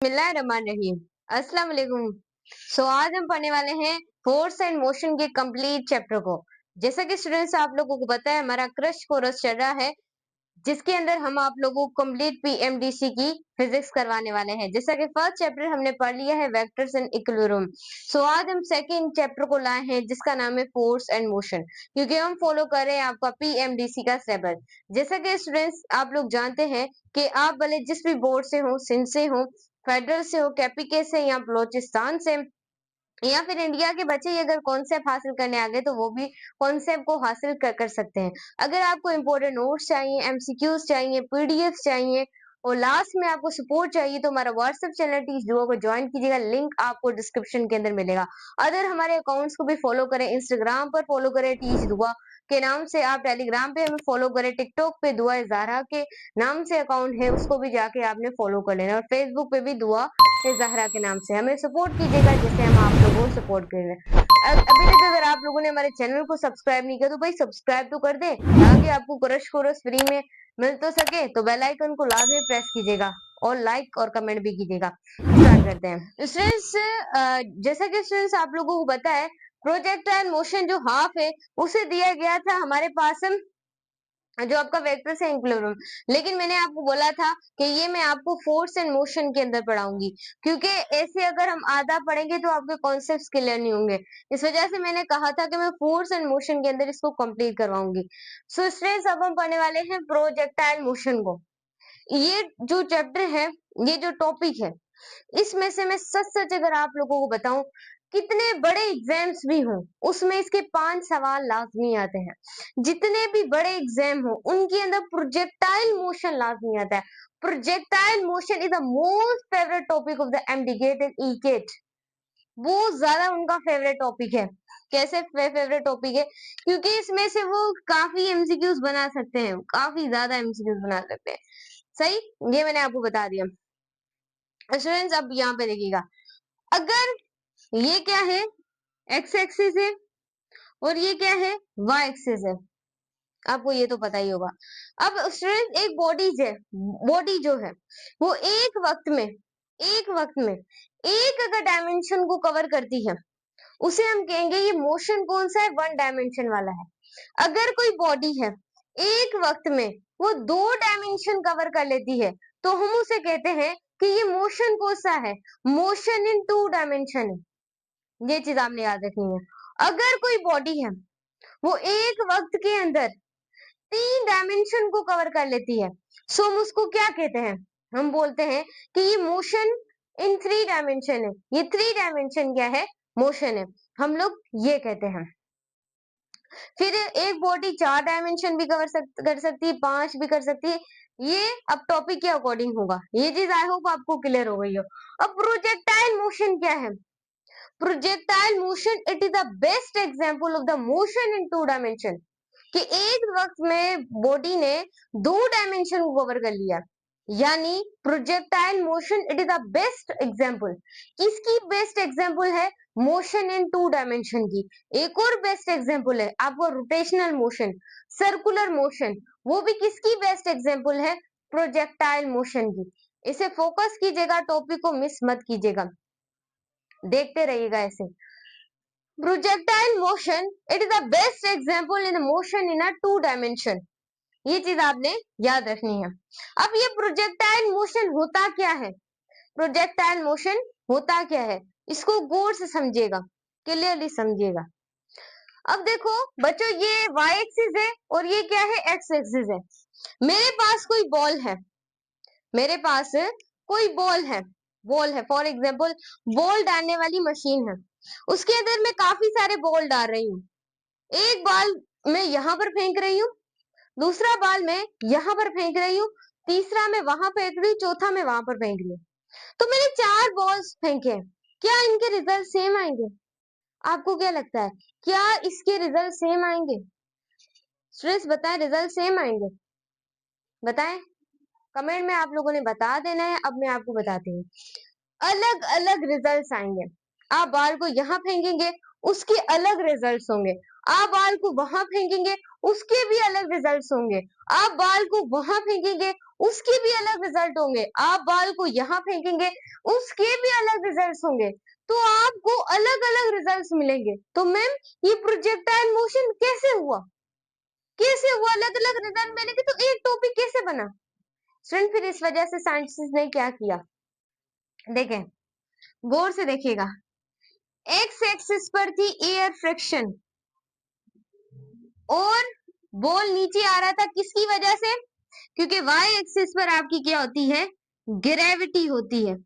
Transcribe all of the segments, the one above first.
बिस्मिल्लाहिर्रहमानिर्रहीम। अस्सलाम वालेकुम। आज हम पढ़ने वाले हैं फोर्स एंड मोशन के कंप्लीट चैप्टर को। जैसा कि स्टूडेंट्स आप लोगों को पता है हमारा क्रश कोर्स चल रहा है, जिसके अंदर हम आप लोगों को कंप्लीट पीएमडीसी की फिजिक्स करवाने वाले हैं। जैसा कि फर्स्ट चैप्टर हमने पढ़ लिया है वेक्टर्स एंड इक्विलिब्रियम। आज हम सेकंड चैप्टर को लाए हैं जिसका नाम है फोर्स एंड मोशन, क्योंकि हम फॉलो कर रहे हैं आपका पीएमडीसी का सिलेबस। जैसा कि स्टूडेंट्स आप लोग जानते हैं कि आप भले जिस भी बोर्ड से हो, सिंध से हो, फेडरल से हो, केपीके से या बलोचिस्तान से, या फिर इंडिया के बच्चे ही अगर कॉन्सेप्ट हासिल करने आ गए तो वो भी कॉन्सेप्ट को हासिल कर सकते हैं। अगर आपको इंपोर्टेंट नोट्स चाहिए, एमसीक्यूज चाहिए, पीडीएफ चाहिए और लास्ट में आपको सपोर्ट चाहिए तो हमारा व्हाट्सएप चैनल टीच दुआ को ज्वाइन कीजिएगा। लिंक आपको डिस्क्रिप्शन के अंदर मिलेगा। अदर हमारे अकाउंट्स को भी फॉलो करें, इंस्टाग्राम पर फॉलो करें टीच दुआ के नाम से, आप टेलीग्राम पे हमें फॉलो करें, टिकटॉक पे दुआ ज़हरा के नाम से अकाउंट है उसको भी जाके आपने फॉलो कर लेना, और फेसबुक पे भी दुआ ज़हरा के नाम से हमें सपोर्ट कीजिएगा जैसे हम आप लोगों को सपोर्ट कर रहे हैं। अभी तक अगर आप लोगों ने हमारे चैनल को सब्सक्राइब नहीं किया तो भाई सब्सक्राइब तो कर दे ताकि आपको क्रश कोर्स फ्री में मिल तो सके। तो बेल आइकन को लाजमी प्रेस कीजिएगा और लाइक और कमेंट भी कीजिएगा। स्टार्ट करते हैं स्टूडेंट्स। जैसा कि स्टूडेंट्स आप लोगों को पता है प्रोजेक्टाइल मोशन जो हाफ है उसे दिया गया था हमारे पास जो आपका वेक्टर से इक्विलिब्रियम, लेकिन मैंने आपको बोला था कि ये मैं आपको फोर्स एंड मोशन के अंदर पढ़ाऊंगी, क्योंकि ऐसे अगर हम आधा पढ़ेंगे तो आपके कॉन्सेप्ट्स क्लियर नहीं होंगे। इस वजह से मैंने कहा था कि मैं फोर्स एंड मोशन के अंदर इसको कंप्लीट करवाऊंगी। सो स्टूडेंट्स अब हम पढ़ने वाले हैं प्रोजेक्टाइल मोशन को। ये जो चैप्टर है, ये जो टॉपिक है, इसमें से मैं सच सच अगर आप लोगों को बताऊं, कितने बड़े एग्जाम्स भी हों उसमें इसके 5 सवाल लाजमी आते हैं। जितने भी बड़े एग्जाम हो उनके अंदर प्रोजेक्टाइल मोशन लाजमी आता है। Projectile motion is the most favourite topic of the MDCAT and ECAT. बहुत ज्यादा उनका फेवरेट टॉपिक है। कैसे फेवरेट टॉपिक है? क्योंकि इसमें से वो काफी एमसीक्यूज बना सकते हैं, काफी ज्यादा एमसीक्यूज बना सकते हैं। सही, ये मैंने आपको बता दिया। स्टूडेंट्स अब यहाँ पे देखिएगा, अगर ये क्या है, एक्स एक्सिस है और ये क्या है, वाई एक्सिस है। आपको ये तो पता ही होगा। अब स्टूडेंट एक बॉडी जो है वो एक वक्त में एक अगर डायमेंशन को कवर करती है उसे हम कहेंगे ये मोशन कौन सा है, वन डायमेंशन वाला है। अगर कोई बॉडी है एक वक्त में वो 2 डायमेंशन कवर कर लेती है तो हम उसे कहते हैं कि ये मोशन कौन सा है, मोशन इन 2 डायमेंशन है। ये चीज आपने याद रखनी है। अगर कोई बॉडी है वो एक वक्त के अंदर 3 डायमेंशन को कवर कर लेती है सो हम उसको क्या कहते हैं, हम बोलते हैं कि ये मोशन इन 3 डायमेंशन है। ये 3 डायमेंशन क्या है, मोशन है, हम लोग ये कहते हैं। फिर एक बॉडी 4 डायमेंशन भी कर सकती है, 5 भी कर सकती है। ये अब टॉपिक के अकॉर्डिंग होगा। ये चीज आई होप आपको क्लियर हो गई हो। अब प्रोजेक्टाइल मोशन क्या है? Projectile motion it is the best example of the motion in 2 dimension, कि एक वक्त में बॉडी ने 2 डायमेंशन को कवर कर लिया, यानी projectile motion it is the best example. किसकी बेस्ट एग्जांपल है? मोशन इन 2 डायमेंशन की। एक और बेस्ट एग्जांपल है आपको रोटेशनल मोशन, सर्कुलर मोशन, वो भी किसकी बेस्ट एग्जांपल है? प्रोजेक्टाइल मोशन की। इसे फोकस कीजिएगा, टॉपिक को मिस मत कीजिएगा, देखते रहिएगा ऐसे। Projectile motion it is the best example in motion in a 2 dimension. ये चीज आपने याद रखनी है। अब ये प्रोजेक्टाइल मोशन होता क्या है? प्रोजेक्टाइल मोशन होता क्या है, इसको गौर से समझिएगा, क्लियरली समझिएगा। अब देखो बच्चों, ये वाई एक्सिस है और ये क्या है, एक्स एक्सिस है। मेरे पास कोई बॉल है, मेरे पास कोई बॉल है फॉर एग्जाम्पल बॉल डालने वाली मशीन है, उसके अंदर मैं काफी सारे बॉल डाल रही हूँ। एक बॉल मैं यहाँ पर फेंक रही हूँ, दूसरा बॉल मैं यहाँ पर फेंक रही हूँ, तीसरा मैं वहां फेंक रही हूँ, चौथा मैं वहां पर फेंक रही हूँ। तो मैंने 4 बॉल्स फेंके, क्या इनके रिजल्ट सेम आएंगे? आपको क्या लगता है, क्या इसके रिजल्ट सेम आएंगे? स्टूडेंट्स बताएं, रिजल्ट सेम आएंगे? बताएं, कमेंट में आप लोगों ने बता देना है। अब मैं आपको बताती हूँ, अलग अलग रिजल्ट्स आएंगे। आप बॉल को यहाँ फेंकेंगे उसके अलग रिजल्ट्स होंगे, आप बॉल को वहां फेंकेंगे, उसके भी अलग रिजल्ट्स होंगे। आप बॉल को वहां फेंकेंगे, उसके भी अलग रिजल्ट होंगे। आप बॉल को यहाँ फेंकेंगे, उसके भी अलग रिजल्ट्स होंगे। तो आपको अलग अलग रिजल्ट्स मिलेंगे। तो मैम ये प्रोजेक्टाइल मोशन कैसे हुआ, कैसे हुआ, अलग अलग रिजल्ट मिलेंगे तो एक टॉपिक कैसे बना? स्टूडेंट फिर इस वजह से साइंटिस्ट ने क्या किया, देखें गौर से देखिएगा। एक्स एक्सिस पर थी एयर फ्रिक्शन और बॉल नीचे आ रहा था किसकी वजह से? क्योंकि वाई एक्सिस पर आपकी क्या होती है, ग्रेविटी होती है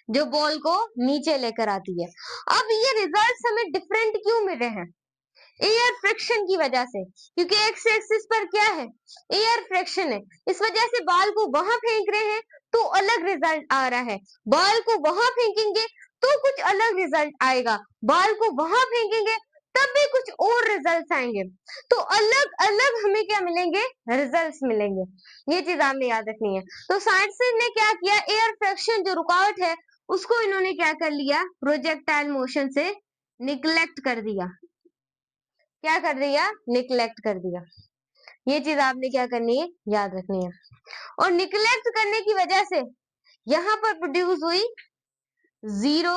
जो बॉल को नीचे लेकर आती है। अब ये रिजल्ट्स हमें डिफरेंट क्यों मिल रहे हैं? एयर फ्रिक्शन की वजह से, क्योंकि एक्स एक्सिस पर क्या है, एयर फ्रिक्शन है। इस वजह से बॉल को वहां फेंक रहे हैं तो अलग रिजल्ट आ रहा है। बॉल को वहां फेंकेंगे तो कुछ अलग रिजल्ट आएगा, बॉल को वहां फेंकेंगे तब भी कुछ और रिजल्ट आएंगे। तो अलग अलग हमें क्या मिलेंगे, रिजल्ट्स मिलेंगे। ये चीज आपने याद रखनी है। तो साइंटिस्ट ने क्या किया, एयर फ्रिक्शन जो रुकावट है उसको इन्होंने क्या कर लिया, प्रोजेक्टाइल मोशन से निग्लेक्ट कर दिया। क्या कर दिया, निग्लेक्ट कर दिया। ये चीज आपने क्या करनी है, याद रखनी है। और निग्लेक्ट करने की वजह से यहां पर प्रोड्यूस हुई जीरो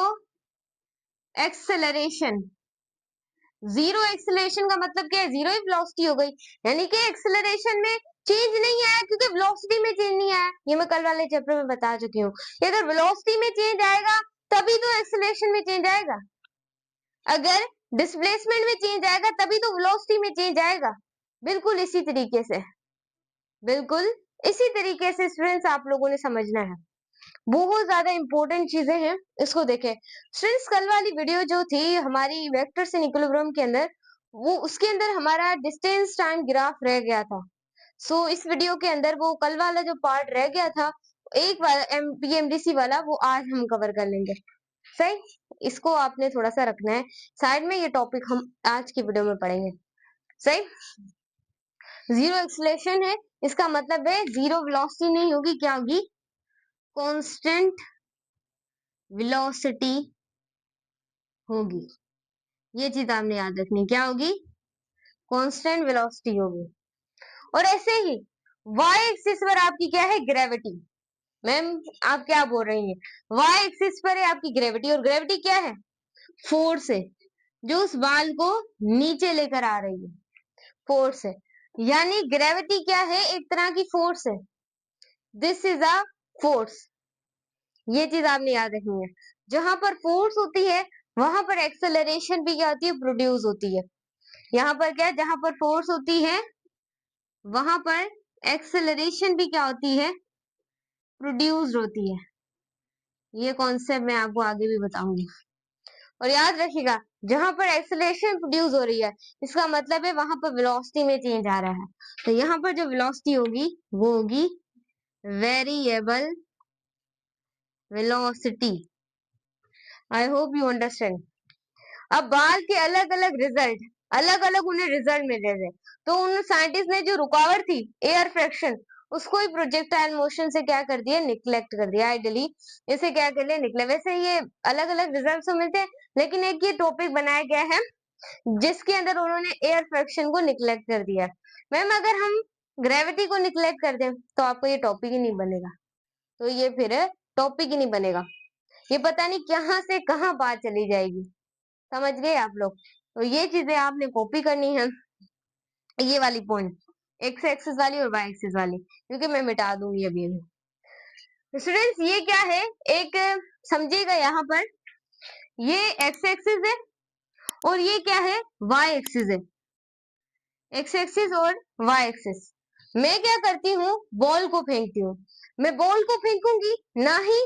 एक्सेलरेशन। जीरो एक्सेलरेशन का मतलब क्या है, जीरो ही वेलोसिटी हो गई, यानी कि एक्सेलरेशन में चेंज नहीं आया क्योंकि वेलोसिटी में चेंज नहीं आया। ये मैं कल वाले चैप्टर में बता चुकी हूँ कि अगर वेलोसिटी में चेंज आएगा तभी तो एक्सेलरेशन में चेंज आएगा, अगर डिस्प्लेसमेंट में चेंज आएगा तभी तो वेलोसिटी में चेंज आएगा। बिल्कुल इसी तरीके से, बिल्कुल इसी तरीके से स्टूडेंट्स आप लोगों ने समझना है। बहुत ज्यादा इंपॉर्टेंट चीजें हैं, इसको देखें। स्टूडेंट्स कल वाली वीडियो जो थी हमारी वेक्टर्स इन इक्विलिब्रियम के अंदर, वो उसके अंदर हमारा डिस्टेंस टाइम ग्राफ रह गया था। सो इस वीडियो के अंदर वो कल वाला जो पार्ट रह गया था, एक वाला पीएमडीसी वाला, वो आज हम कवर कर लेंगे। सही, इसको आपने थोड़ा सा रखना है साइड में, ये टॉपिक हम आज की वीडियो में पढ़ेंगे। सही, जीरो एक्सेलरेशन है, इसका मतलब है जीरो वेलोसिटी नहीं होगी, क्या होगी, कांस्टेंट वेलोसिटी होगी। ये चीज आपने याद रखनी, क्या होगी, कांस्टेंट वेलोसिटी होगी। और ऐसे ही वाई एक्सिस पर आपकी क्या है, ग्रेविटी। मैम आप क्या बोल रही हैं, वाई एक्सिस पर है आपकी ग्रेविटी, और ग्रेविटी क्या है, फोर्स है जो उस बाल को नीचे लेकर आ रही है, फोर्स है। यानी ग्रेविटी क्या है, एक तरह की फोर्स है, दिस इज अ फोर्स। ये चीज आपने याद रखनी है। जहां पर फोर्स होती है वहां पर एक्सेलरेशन भी क्या होती है, प्रोड्यूस होती है। यहाँ पर क्या है, जहां पर फोर्स होती है वहां पर एक्सेलरेशन भी क्या होती है, प्रोड्यूस होती है। ये कॉन्सेप्ट मैं आपको आगे भी बताऊंगी। और याद रखिएगा, जहां पर एक्सेलरेशन प्रोड्यूस हो रही है इसका मतलब है वहां पर वेलोसिटी में चेंज आ रहा है। तो यहाँ पर जो वेलोसिटी होगी वो होगी variable velocity. I hope you understand. अब बाल के अलग अलग रिजल्ट, अलग अलग उन्हें रिजल्ट मिल रहे थे, तो उन साइंटिस्ट ने जो रुकावट थी एयर फ्रिक्शन, उसको ही प्रोजेक्टाइल मोशन से क्या कर दिया, निग्लेक्ट कर दिया। आइडियली इसे क्या कर लिया, निकले। वैसे ये अलग अलग रिजल्ट तो मिलते हैं, लेकिन एक ये टॉपिक बनाया गया है जिसके अंदर उन्होंने एयर फ्रिक्शन को निग्लेक्ट कर दिया। मैम अगर हम ग्रेविटी को निग्लेक्ट कर दें तो आपको ये टॉपिक ही नहीं बनेगा, तो ये फिर टॉपिक ही नहीं बनेगा, ये पता नहीं कहाँ से कहाँ बात चली जाएगी। समझ गए आप लोग? तो ये चीजें आपने कॉपी करनी है, ये वाली पॉइंट, एक्स एक्सिस वाली और वाई एक्सिस वाली, क्योंकि मैं मिटा दूंगी अभी अभी। स्टूडेंट्स ये क्या है, एक समझिएगा, यहाँ पर ये एक्स एक्सिस है और ये क्या है, वाई एक्सिस है। एक्स एक्सिस और वाई एक्सिस। मैं क्या करती हूँ, बॉल को फेंकती हूँ। मैं बॉल को फेंकूंगी, ना ही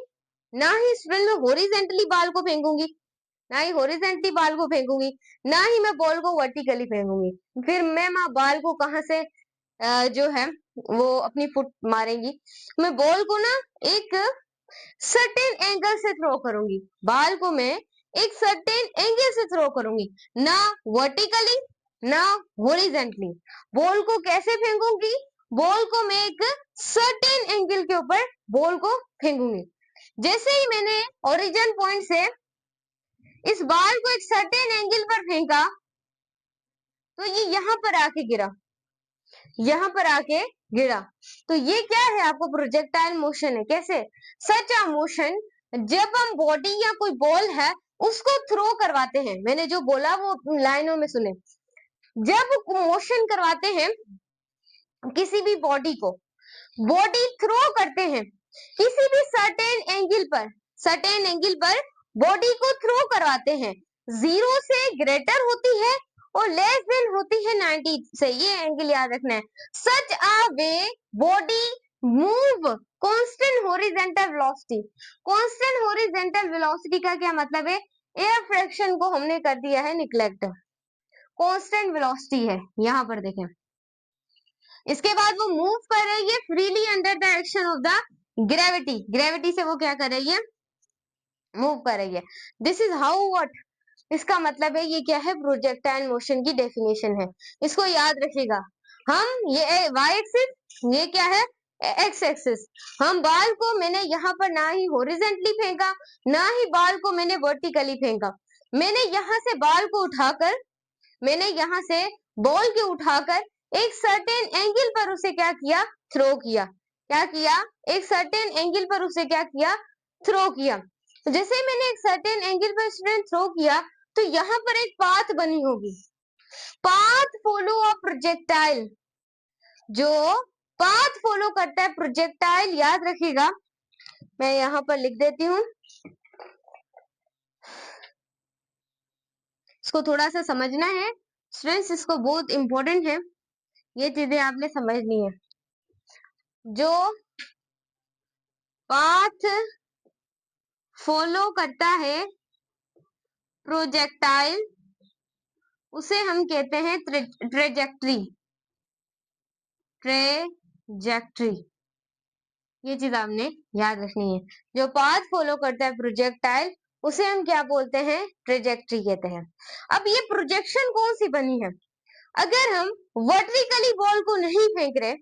स्टूडेंट में हॉरिजेंटली बॉल को फेंकूंगी, ना ही हॉरिजेंटली बॉल को फेंकूंगी, ना ही मैं बॉल को वर्टिकली फेंकूंगी। फिर मैं बॉल को कहां से जो है वो अपनी फुट मारेंगी। मैं बॉल को ना एक सर्टेन एंगल से थ्रो करूंगी, बॉल को मैं एक सर्टेन एंगल से थ्रो करूंगी, ना वर्टिकली ना हॉरिजेंटली। बॉल को कैसे फेंकूंगी, बॉल को मैं एक सर्टेन एंगल के ऊपर बॉल को फेंकूंगी। जैसे ही मैंने ओरिजिन पॉइंट से इस बॉल को एक सर्टेन एंगल पर फेंका, तो ये यहाँ पर आके गिरा, यहाँ पर आके गिरा, तो ये क्या है? आपको प्रोजेक्टाइल मोशन है। कैसे? सच अ मोशन, जब हम बॉडी या कोई बॉल है उसको थ्रो करवाते हैं। मैंने जो बोला वो लाइनों में सुने। जब मोशन करवाते हैं किसी भी बॉडी को, बॉडी थ्रो करते हैं किसी भी सर्टेन एंगल पर बॉडी को थ्रो करवाते हैं। 0 से ग्रेटर होती है और लेस देन होती है 90 से। ये एंगल याद रखना है। Such a way body move constant horizontal velocity. Constant horizontal velocity का क्या मतलब है? एयर फ्रैक्शन को हमने कर दिया है निग्लेक्ट। कांस्टेंट वेलोसिटी है, यहाँ पर देखें। इसके बाद वो मूव कर रही है freely under the action of the gravity. Gravity से वो क्या कर रही है? मूव कर रही है। दिस इज हाउ व्हाट, इसका मतलब है ये क्या है? प्रोजेक्टाइल मोशन की डेफिनेशन है। इसको याद रखिएगा। हम ये वाई एक्सिस, ये क्या है? X axis. हम बाल को मैंने यहाँ पर ना ही हॉरिजेंटली फेंका, ना ही बाल को मैंने वर्टिकली फेंका। मैंने यहाँ से बाल को उठाकर, मैंने यहाँ से बॉल के उठाकर एक सर्टेन एंगल पर उसे क्या किया? थ्रो किया। क्या किया? एक सर्टेन एंगल पर उसे क्या किया? थ्रो किया। तो जैसे ही मैंने एक सर्टेन एंगल पर स्टूडेंट थ्रो किया तो यहाँ पर एक पाथ बनी होगी। पाथ फॉलो अ प्रोजेक्टाइल, जो पाथ फॉलो करता है प्रोजेक्टाइल, याद रखिएगा। मैं यहाँ पर लिख देती हूँ, इसको थोड़ा सा समझना है स्टूडेंट्स, इसको बहुत इंपॉर्टेंट है, ये चीजें आपने समझनी है। जो पाथ फॉलो करता है प्रोजेक्टाइल उसे हम कहते हैं ट्रेजेक्ट्री। ट्रेजेक्ट्री, ये चीज आपने याद रखनी है। जो पाथ फॉलो करता है प्रोजेक्टाइल उसे हम क्या बोलते हैं? ट्रेजेक्ट्री कहते हैं। अब ये प्रोजेक्शन कौन सी बनी है? अगर हम वर्टिकली बॉल को नहीं फेंक रहे,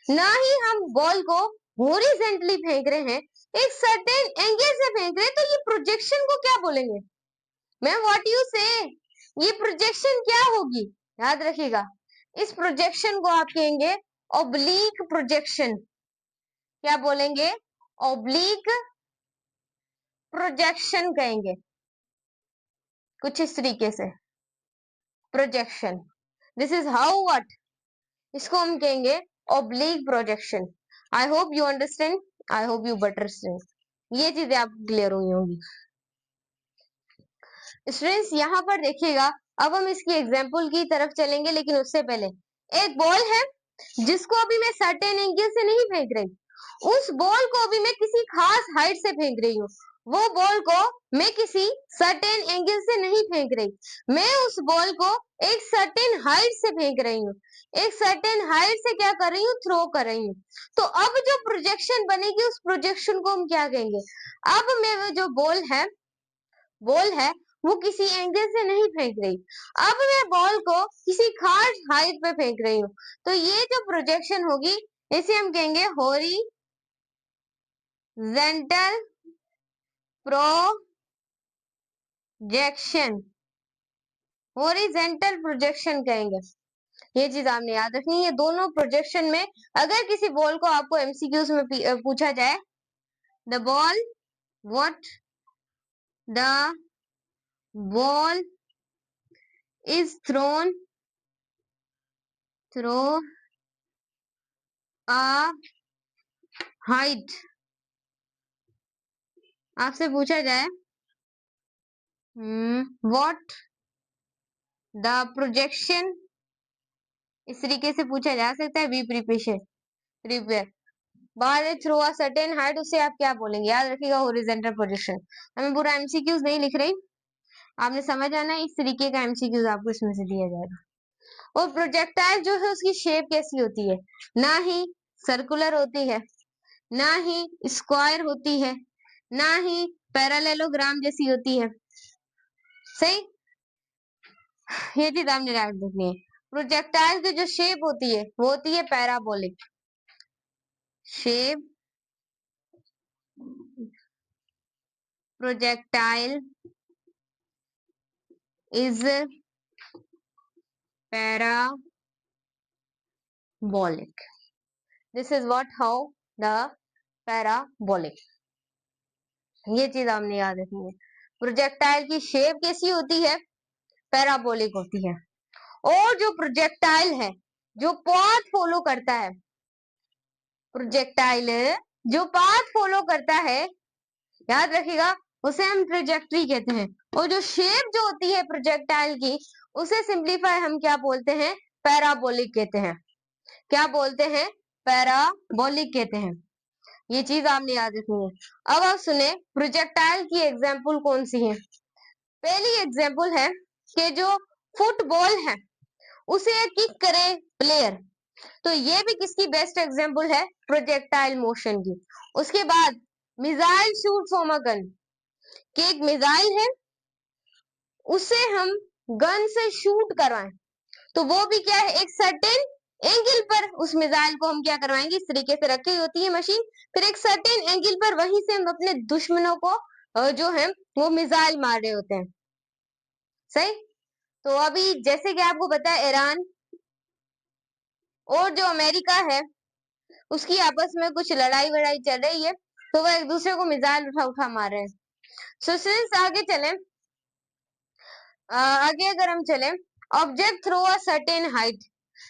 ना ही हम बॉल को हॉरिजॉन्टली फेंक रहे हैं, एक सर्टेन एंगल से फेंक रहे हैं, तो ये प्रोजेक्शन को क्या बोलेंगे? मैम व्हाट यू से, ये प्रोजेक्शन क्या होगी? याद रखिएगा, इस प्रोजेक्शन को आप कहेंगे ऑब्लीक प्रोजेक्शन। क्या बोलेंगे? ऑब्लीक प्रोजेक्शन कहेंगे, कुछ इस तरीके से projection. This is how what, इसको हम कहेंगे oblique projection. I hope you understand, I hope you understand. ये चीजें आपको क्लियर हुई होंगी स्टूडेंट्स। यहाँ पर देखिएगा, अब हम इसकी एग्जाम्पल की तरफ चलेंगे, लेकिन उससे पहले एक बॉल है जिसको अभी मैं सर्टेन एंगल से नहीं फेंक रही, उस बॉल को अभी मैं किसी खास हाइट से फेंक रही हूँ। वो बॉल को मैं किसी सर्टेन एंगल से नहीं फेंक रही, मैं उस बॉल को एक सर्टेन हाइट से फेंक रही हूँ। एक सर्टेन हाइट से क्या कर रही हूँ? थ्रो कर रही हूँ। तो अब जो प्रोजेक्शन बनेगी उस प्रोजेक्शन को हम क्या कहेंगे? अब मैं जो बॉल है वो किसी एंगल से नहीं फेंक रही, अब मैं बॉल को किसी खास हाइट पे फेंक रही हूँ। तो ये जो प्रोजेक्शन होगी इसे हम कहेंगे हॉरिजेंटल प्रोजेक्शन। हॉरिजेंटल प्रोजेक्शन कहेंगे। ये चीज आपने याद रखनी है। दोनों प्रोजेक्शन में अगर किसी बॉल को आपको एमसीक्यूज में पूछा जाए, the ball what the ball is thrown throw a height, आपसे पूछा जाए व्हाट द प्रोजेक्शन, इस तरीके से पूछा जा सकता है। बी प्रिपेयर बाहर थ्रू अ सर्टेन हाइट, उससे आप क्या बोलेंगे? याद रखिएगा हॉरिजॉन्टल प्रोजेक्शन। हमें पूरा एमसीक्यूज नहीं लिख रही, आपने समझ आना है, इस तरीके का एमसीक्यूज आपको इसमें से दिया जाएगा। और प्रोजेक्टाइल जो है उसकी शेप कैसी होती है? ना ही सर्कुलर होती है, ना ही स्क्वायर होती है, ना ही पैरेललोग्राम जैसी होती है। सही, ये चीज आपने याद रखनी है। प्रोजेक्टाइल की जो शेप होती है वो होती है parabolic shape. Projectile is parabolic. This is what how the parabolic. ये चीज आपने याद रखनी है। प्रोजेक्टाइल की शेप कैसी होती है? पैराबोलिक होती है। और जो प्रोजेक्टाइल है जो पाथ फॉलो करता है, प्रोजेक्टाइल जो पाथ फॉलो करता है, याद रखिएगा, उसे हम ट्रेजेक्ट्री कहते हैं। और जो शेप जो होती है प्रोजेक्टाइल की, उसे सिंप्लीफाई हम क्या बोलते हैं? पैराबोलिक कहते हैं। क्या बोलते हैं? पैराबोलिक कहते हैं। ये चीज आपने याद रखनी है। अब आप सुने प्रोजेक्टाइल की एग्जाम्पल कौन सी है। पहली एग्जाम्पल है कि जो फुटबॉल है उसे किक करे प्लेयर, तो ये भी किसकी बेस्ट एग्जाम्पल है? प्रोजेक्टाइल मोशन की। उसके बाद missile shoot from a gun, कि एक मिसाइल है उसे हम गन से शूट करवाएं, तो वो भी क्या है? एक सर्टेन एंगल पर उस मिसाइल को हम क्या करवाएंगे? इस तरीके से रखी होती है मशीन, फिर एक सर्टेन एंगल पर वहीं से हम अपने दुश्मनों को जो है वो मिसाइल मार रहे होते हैं। सही। तो अभी जैसे कि आपको पता है ईरान और जो अमेरिका है उसकी आपस में कुछ लड़ाई वड़ाई चल रही है, तो वह एक दूसरे को मिसाइल उठा उठा मार रहे हैं। सो सिंस आगे चले, आगे अगर हम चले, object through a certain height,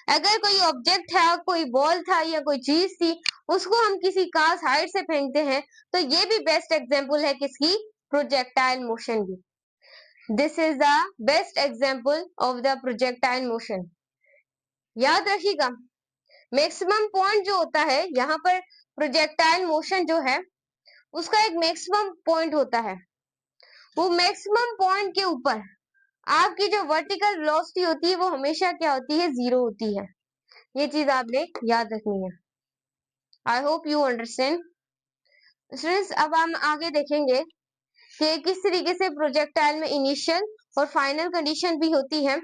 अगर कोई ऑब्जेक्ट है, कोई बॉल था या कोई चीज थी, उसको हम किसी खास हाइट से फेंकते हैं, तो ये भी बेस्ट एग्जांपल है किसकी? प्रोजेक्टाइल मोशन की। This is the best example of the projectile motion. याद रखिएगा, मैक्सिमम पॉइंट जो होता है यहाँ पर प्रोजेक्टाइल मोशन जो है उसका एक मैक्सिमम पॉइंट होता है। वो मैक्सिमम पॉइंट के ऊपर आपकी जो वर्टिकल वेलोसिटी होती है वो हमेशा क्या होती है? 0 होती है। ये चीज आपने याद रखनी है। आई होप यू अंडरस्टैंड स्टूडेंट्स। अब हम आगे देखेंगे कि किस तरीके से प्रोजेक्टाइल में इनिशियल और फाइनल कंडीशन भी होती है।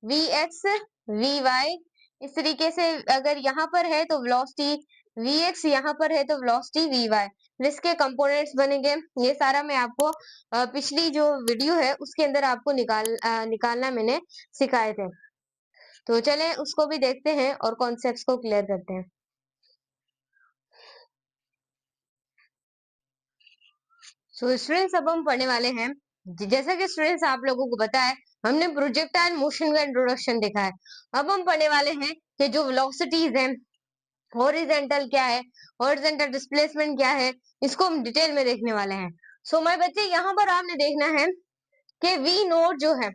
वी एक्स वी वाई, इस तरीके से अगर यहाँ पर है तो वेलोसिटी वी एक्स, यहाँ पर है तो वेलोसिटी वी वाई, जिसके कंपोनेंट्स बनेंगे। ये सारा मैं आपको पिछली जो वीडियो है उसके अंदर आपको निकालना मैंने सिखाए थे। तो चलें उसको भी देखते हैं और कॉन्सेप्ट्स को क्लियर करते हैं। सो स्टूडेंट्स अब हम पढ़ने वाले हैं, जैसा कि स्टूडेंट्स आप लोगों को पता है हमने प्रोजेक्टाइल मोशन का इंट्रोडक्शन देखा है। अब हम पढ़ने वाले हैं कि जो वेलोसिटीज हैं, हॉरिजेंटल क्या है, हॉरिजेंटल डिस्प्लेसमेंट क्या है, इसको हम डिटेल में देखने वाले हैं। सो माय बच्चे, यहाँ पर आपने देखना है कि वी नोट जो है,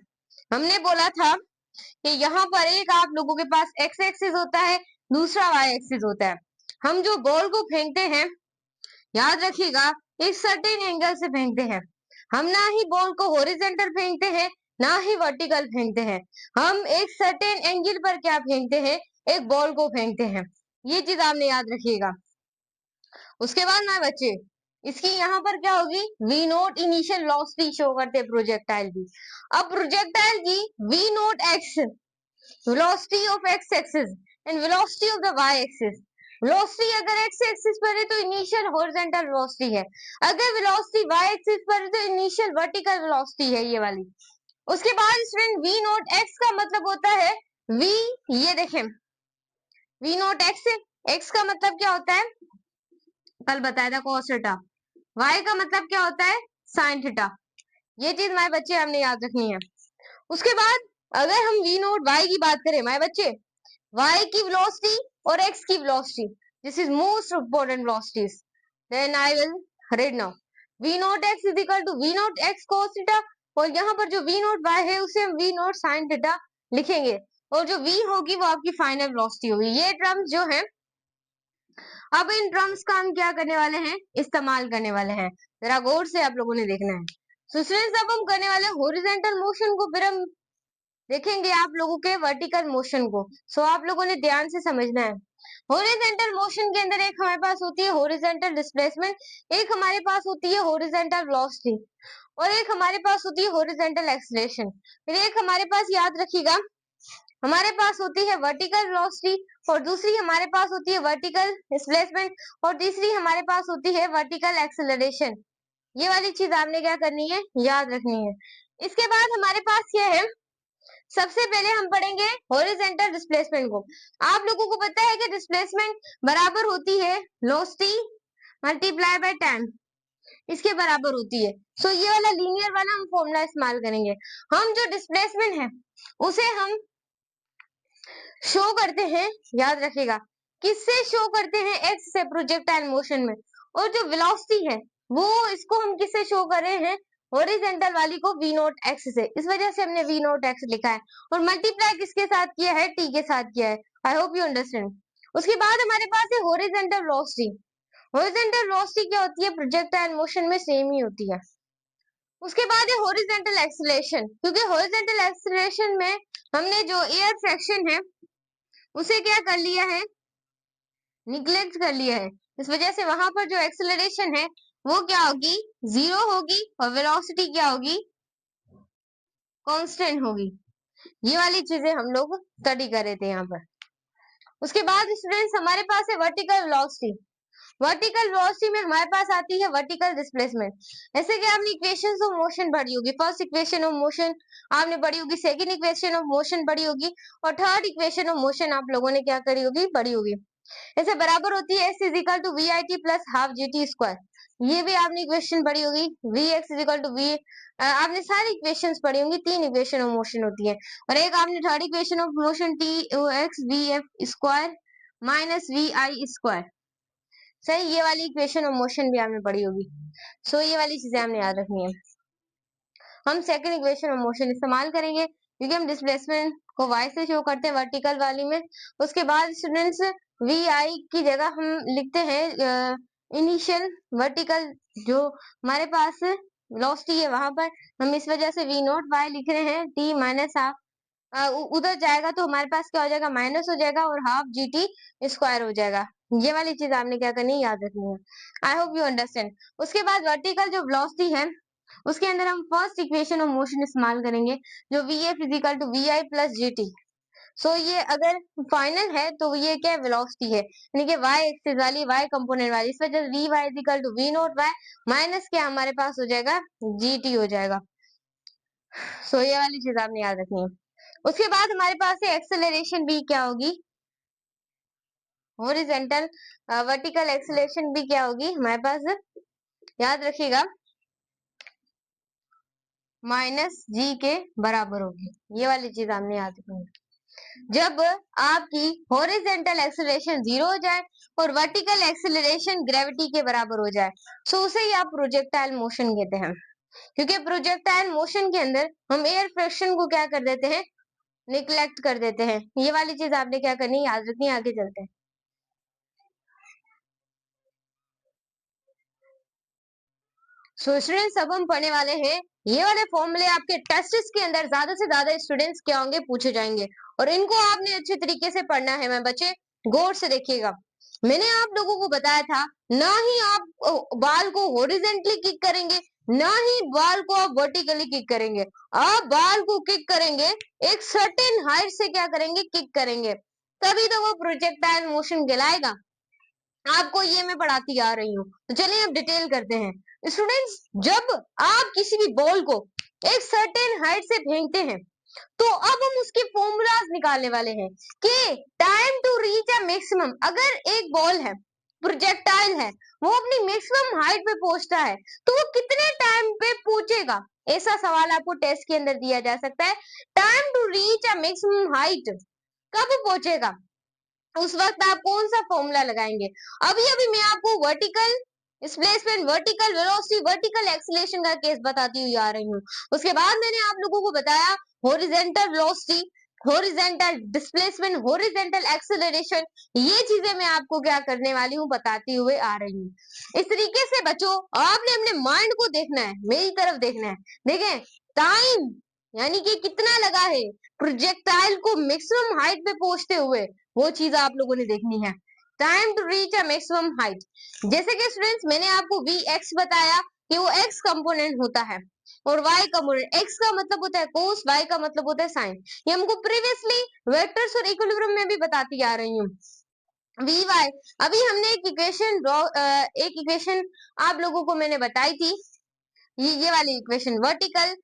हमने बोला था कि यहाँ पर एक आप लोगों के पास एक्स एक्सिस होता है, दूसरा वाई एक्सिस होता है। हम जो बॉल को फेंकते हैं, याद रखिएगा, एक सर्टेन एंगल से फेंकते हैं। हम ना ही बॉल को हॉरिजेंटल फेंकते हैं ना ही वर्टिकल फेंकते हैं, हम एक सर्टेन एंगल पर क्या फेंकते हैं? एक बॉल को फेंकते हैं। ये चीज आपने याद रखिएगा। उसके बाद ना बच्चे, इसकी यहाँ पर क्या होगी? V naught initial velocity show करते हैं प्रोजेक्टाइल की। अब प्रोजेक्टाइल की v naught x, velocity of x axis and velocity of the y axis. Velocity अगर एक्स एक्सिस पर है तो इनिशियल हॉरिजॉन्टल वेलोसिटी है, अगर वेलोसिटी वाई एक्सिस पर है तो इनिशियल वर्टिकल वेलोसिटी है, ये वाली। उसके बाद स्टूडेंट वी नोट एक्स का मतलब होता है वी, ये देखें वी नोट एक्स, एक्स का मतलब क्या होता है? कल बताया था cos थीटा। y का मतलब क्या होता है? sin theta. ये चीज हमारे बच्चे हमने याद रखनी है। उसके बाद अगर हम v नोट y की बात करें हमारे बच्चे, y की वेलोसिटी और x की velocity, this is most important velocities, then I will read now. v naught x is equal to v naught x cos theta, और यहाँ पर जो v नोट y है उसे हम v नोट sin थीटा लिखेंगे, और जो v होगी वो आपकी फाइनल वेलोसिटी होगी। ये टर्म्स जो है, अब इन ड्रम्स का हम क्या करने वाले हैं? इस्तेमाल करने वाले हैं। जरा गौर से आप लोगों ने देखना है। सो स्टूडेंट्स अब हम करने वाले हैं हॉरिजॉन्टल मोशन को, फिर हम देखेंगे आप लोगों के वर्टिकल मोशन को। सो आप लोगों ने ध्यान से समझना है। हॉरिजॉन्टल मोशन के अंदर एक हमारे पास होती है हॉरिजॉन्टल डिस्प्लेसमेंट, एक हमारे पास होती है हॉरिजॉन्टल वेलोसिटी, और एक हमारे पास होती है हॉरिजॉन्टल एक्सीलरेशन। फिर एक हमारे पास, याद रखिएगा, हमारे पास होती है वर्टिकल वेलोसिटी, और दूसरी हमारे पास होती है वर्टिकल डिस्प्लेसमेंट, और तीसरी हमारे पास होती है वर्टिकल एक्सेलरेशन। ये वाली चीज आपने क्या करनी है? याद रखनी है। इसके बाद हमारे पास क्या है? सबसे पहले हम पढ़ेंगे हॉरिजॉन्टल डिस्प्लेसमेंट को। आप लोगों को पता है कि डिस्प्लेसमेंट बराबर होती है वेलोसिटी मल्टीप्लाई बाय टाइम, इसके बराबर होती है। सो ये वाला लीनियर वाला हम फॉर्मूला इस्तेमाल करेंगे। हम जो डिस्प्लेसमेंट है उसे हम शो करते हैं, याद रखिएगा, किससे शो करते हैं? एक्स से, प्रोजेक्टाइल मोशन में। और जो वेलोसिटी है वो इसको हम किससे शो कर रहे हैं? हॉरिजॉन्टल वाली को v नॉट एक्स से, इस वजह से हमने v नॉट एक्स लिखा है। और मल्टीप्लाई किसके साथ किया है? t के साथ किया है। आई होप यू अंडरस्टैंड। उसके बाद हमारे पास है हॉरिजॉन्टल वेलोसिटी। हॉरिजॉन्टल वेलोसिटी क्या होती है? प्रोजेक्टाइल मोशन में सेम ही होती है। उसके बाद है हॉरिजॉन्टल एक्सीलरेशन, क्योंकि हॉरिजॉन्टल एक्सीलरेशन में हमने जो एयर फ्रैक्शन है उसे क्या कर लिया है? निग्लेक्ट कर लिया है। इस वजह से वहां पर जो एक्सेलरेशन है वो क्या होगी? जीरो होगी, और वेलोसिटी क्या होगी? कांस्टेंट होगी। ये वाली चीजें हम लोग स्टडी कर रहे थे यहाँ पर। उसके बाद स्टूडेंट्स हमारे पास है वर्टिकल वेलोसिटी। वर्टिकल वेलोसिटी में हमारे पास आती है वर्टिकल डिस्प्लेसमेंट। ऐसे कि आपने इक्वेशंस ऑफ मोशन पढ़ी होगी, फर्स्ट इक्वेशन ऑफ मोशन आपने पढ़ी होगी, सेकंड इक्वेशन ऑफ मोशन पढ़ी होगी, और थर्ड इक्वेशन ऑफ मोशन आप लोगों ने क्या करी होगी? पढ़ी होगी। ऐसे बराबर होती है s is equal to we i t plus half g t square. ये भी आपने इक्वेशन पढ़ी होगी। V x is equal to v, आपने सारी इक्वेशंस पढ़ी होंगी। तीन इक्वेशन ऑफ मोशन होती है, और एक आपने third equation of motion t x v f square minus v i square. सही, ये वाली इक्वेशन ऑफ मोशन भी आपने पढ़ी होगी। सो ये वाली चीजें हमने याद रखनी है। हम सेकंड इक्वेशन ऑफ मोशन इस्तेमाल करेंगे, क्योंकि हम डिस्प्लेसमेंट को y से शो करते हैं वर्टिकल वाली में। उसके बाद स्टूडेंट्स वी आई की जगह हम लिखते हैं इनिशियल वर्टिकल, जो हमारे पास वेलोसिटी है वहां पर हम इस वजह से वी नॉट वाई लिख रहे हैं। टी माइनस हाफ उधर जाएगा तो हमारे पास क्या हो जाएगा? माइनस हो जाएगा, और हाफ जी टी स्क्वायर हो जाएगा। ये वाली चीज आपने क्या करनी है? याद रखनी है। आई होप यू अंडरस्टैंड। उसके बाद वर्टिकल जो वेलोसिटी है उसके अंदर हम फर्स्ट इक्वेशन ऑफ मोशन इस्तेमाल करेंगे, जो V F equal to we I plus G T. So ये अगर फाइनल है तो ये क्या है? वेलोसिटी है, यानी कि y एक्सिस वाली, y कंपोनेंट वाली। इस वजह से v y is equal to v not y minus क्या हमारे पास हो जाएगा? जी टी हो जाएगा। सो ये वाली चीज आपने याद रखनी है। उसके बाद हमारे पास है एक्सेलरेशन भी क्या होगी? हॉरिजॉन्टल वर्टिकल एक्सेलरेशन भी क्या होगी हमारे पास? याद रखिएगा, माइनस जी के बराबर होगी। ये वाली चीज आपने याद रखनी है। जब आपकी हॉरिजॉन्टल एक्सेलरेशन जीरो हो जाए और वर्टिकल एक्सेलरेशन ग्रेविटी के बराबर हो जाए, तो उसे ही आप प्रोजेक्टाइल मोशन कहते हैं। क्योंकि प्रोजेक्टाइल मोशन के अंदर हम एयर फ्रिक्शन को क्या कर देते हैं? निग्लेक्ट कर देते हैं। ये वाली चीज आपने क्या करनी है? याद रखनी है। आगे चलते हैं। सो स्टूडेंट्स अब हम पढ़ने वाले हैं, ये वाले फॉर्मूले आपके टेस्ट्स के अंदर ज्यादा से ज्यादा स्टूडेंट्स क्या होंगे? पूछे जाएंगे, और इनको आपने अच्छे तरीके से पढ़ना है। मैं बच्चे गौर से देखिएगा, मैंने आप लोगों को बताया था, ना ही आप बाल को हॉरिजॉन्टली किक करेंगे, ना ही बाल को आप वर्टिकली किक करेंगे। आप बाल को किक करेंगे, एक सर्टेन हाइट से क्या करेंगे? किक करेंगे, तभी तो वो प्रोजेक्टाइल मोशन कहलाएगा। आपको ये मैं पढ़ाती आ रही हूँ। तो चलिए अब डिटेल करते हैं। स्टूडेंट्स, जब आप किसी भी बॉल को एक सर्टेन हाइट से फेंकते हैं, तो अब हम उसके फॉर्मूलाज निकालने वाले हैं कि time to reach a maximum. अगर एक बॉल है, प्रोजेक्टाइल है, वो अपनी मैक्सिमम हाइट पे पहुंचता है, तो वो कितने टाइम पे पहुंचेगा? ऐसा सवाल आपको टेस्ट के अंदर दिया जा सकता है। Time to reach a maximum height कब पहुंचेगा? उस वक्त आप कौन सा फॉर्मूला लगाएंगे? अभी अभी मैं आपको vertical displacement, vertical velocity, vertical acceleration का केस बताती हुई आ रही हूँ। उसके बाद मैंने आप लोगों को बताया horizontal velocity, horizontal displacement, horizontal acceleration. ये चीजें मैं आपको क्या करने वाली हूँ? बताती हुए आ रही हूँ। इस तरीके से बच्चों आपने अपने माइंड को देखना है, मेरी तरफ देखना है। देखें, टाइम यानी कि कितना लगा है प्रोजेक्टाइल को मैक्सिमम हाइट पे पहुंचते हुए, वो चीज आप लोगों ने देखनी है। Time to reach a maximum height. जैसे कि स्टूडेंट्स मैंने आपको वी एक्स बताया कि वो एक्स कंपोनेंट होता है, और वाई कंपोनेंट, एक्स का मतलब होता है कोस, वाई का मतलब होता है साइन। ये हमको प्रीवियसली वेक्टर्स और इक्विलिब्रियम में भी बताती आ रही हूँ। वी वाई, अभी हमने एक इक्वेशन आप लोगों को मैंने बताई थी, ये वाली इक्वेशन वर्टिकल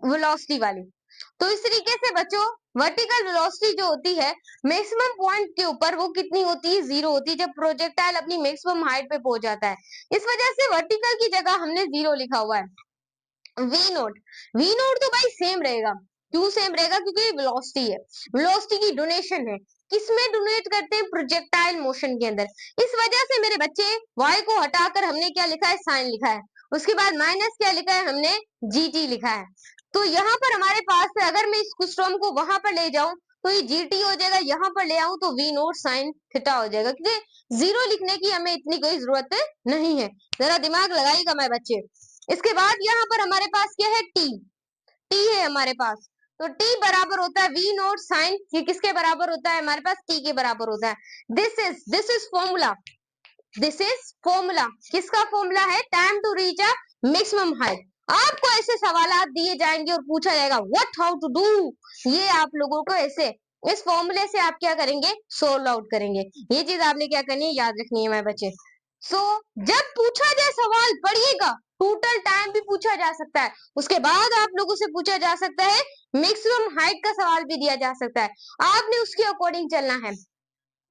वेलोसिटी वाली। तो इस तरीके से बच्चों वर्टिकल वेलोसिटी जो होती है मैक्सिमम पॉइंट के ऊपर वो कितनी होती है, 0 होती है, जब प्रोजेक्टाइल अपनी मैक्सिमम हाइट पे पहुंच जाता है। इस वजह से वर्टिकल की जगह हमने 0 लिखा हुआ है। वी नोट, वी नोट तो भाई सेम रहेगा। क्यों सेम रहेगा? क्योंकि वेलोसिटी है, वेलोसिटी की डोनेशन है। किसमें डोनेट करते हैं? प्रोजेक्टाइल मोशन के अंदर। इस वजह से मेरे बच्चे y को हटाकर हमने क्या लिखा है? साइन लिखा है। उसके बाद माइनस क्या लिखा है? हमने gt लिखा है। तो यहाँ पर हमारे पास है, अगर मैं इस स्टर्म को वहां पर ले जाऊं तो ये gt हो जाएगा, यहाँ पर ले आऊं तो वी नोट साइन थीटा हो जाएगा, क्योंकि 0 लिखने की हमें इतनी कोई जरूरत नहीं है। जरा दिमाग लगाइएगा मेरे बच्चे। इसके बाद यहाँ पर हमारे पास क्या है? टी, टी है हमारे पास। तो टी बराबर होता है वी नोट साइन, ये किसके बराबर होता है? हमारे पास टी के बराबर होता है। This is formula, this is formula. किसका फॉर्मूला है? Time to reach a maximum height. आपको ऐसे सवाल दिए जाएंगे और पूछा जाएगा व्हाट हाउ टू डू, ये आप लोगों को ऐसे इस फॉर्मूले से आप क्या करेंगे? सोल्व आउट करेंगे। ये चीज आपने क्या करनी है? याद रखनी है मेरे बच्चे। जब पूछा जाए सवाल पढ़िएगा, टोटल टाइम भी पूछा जा सकता है, उसके बाद आप लोगों से पूछा जा सकता है मैक्सिमम हाइट का सवाल भी दिया जा सकता है। आपने उसके अकॉर्डिंग चलना है।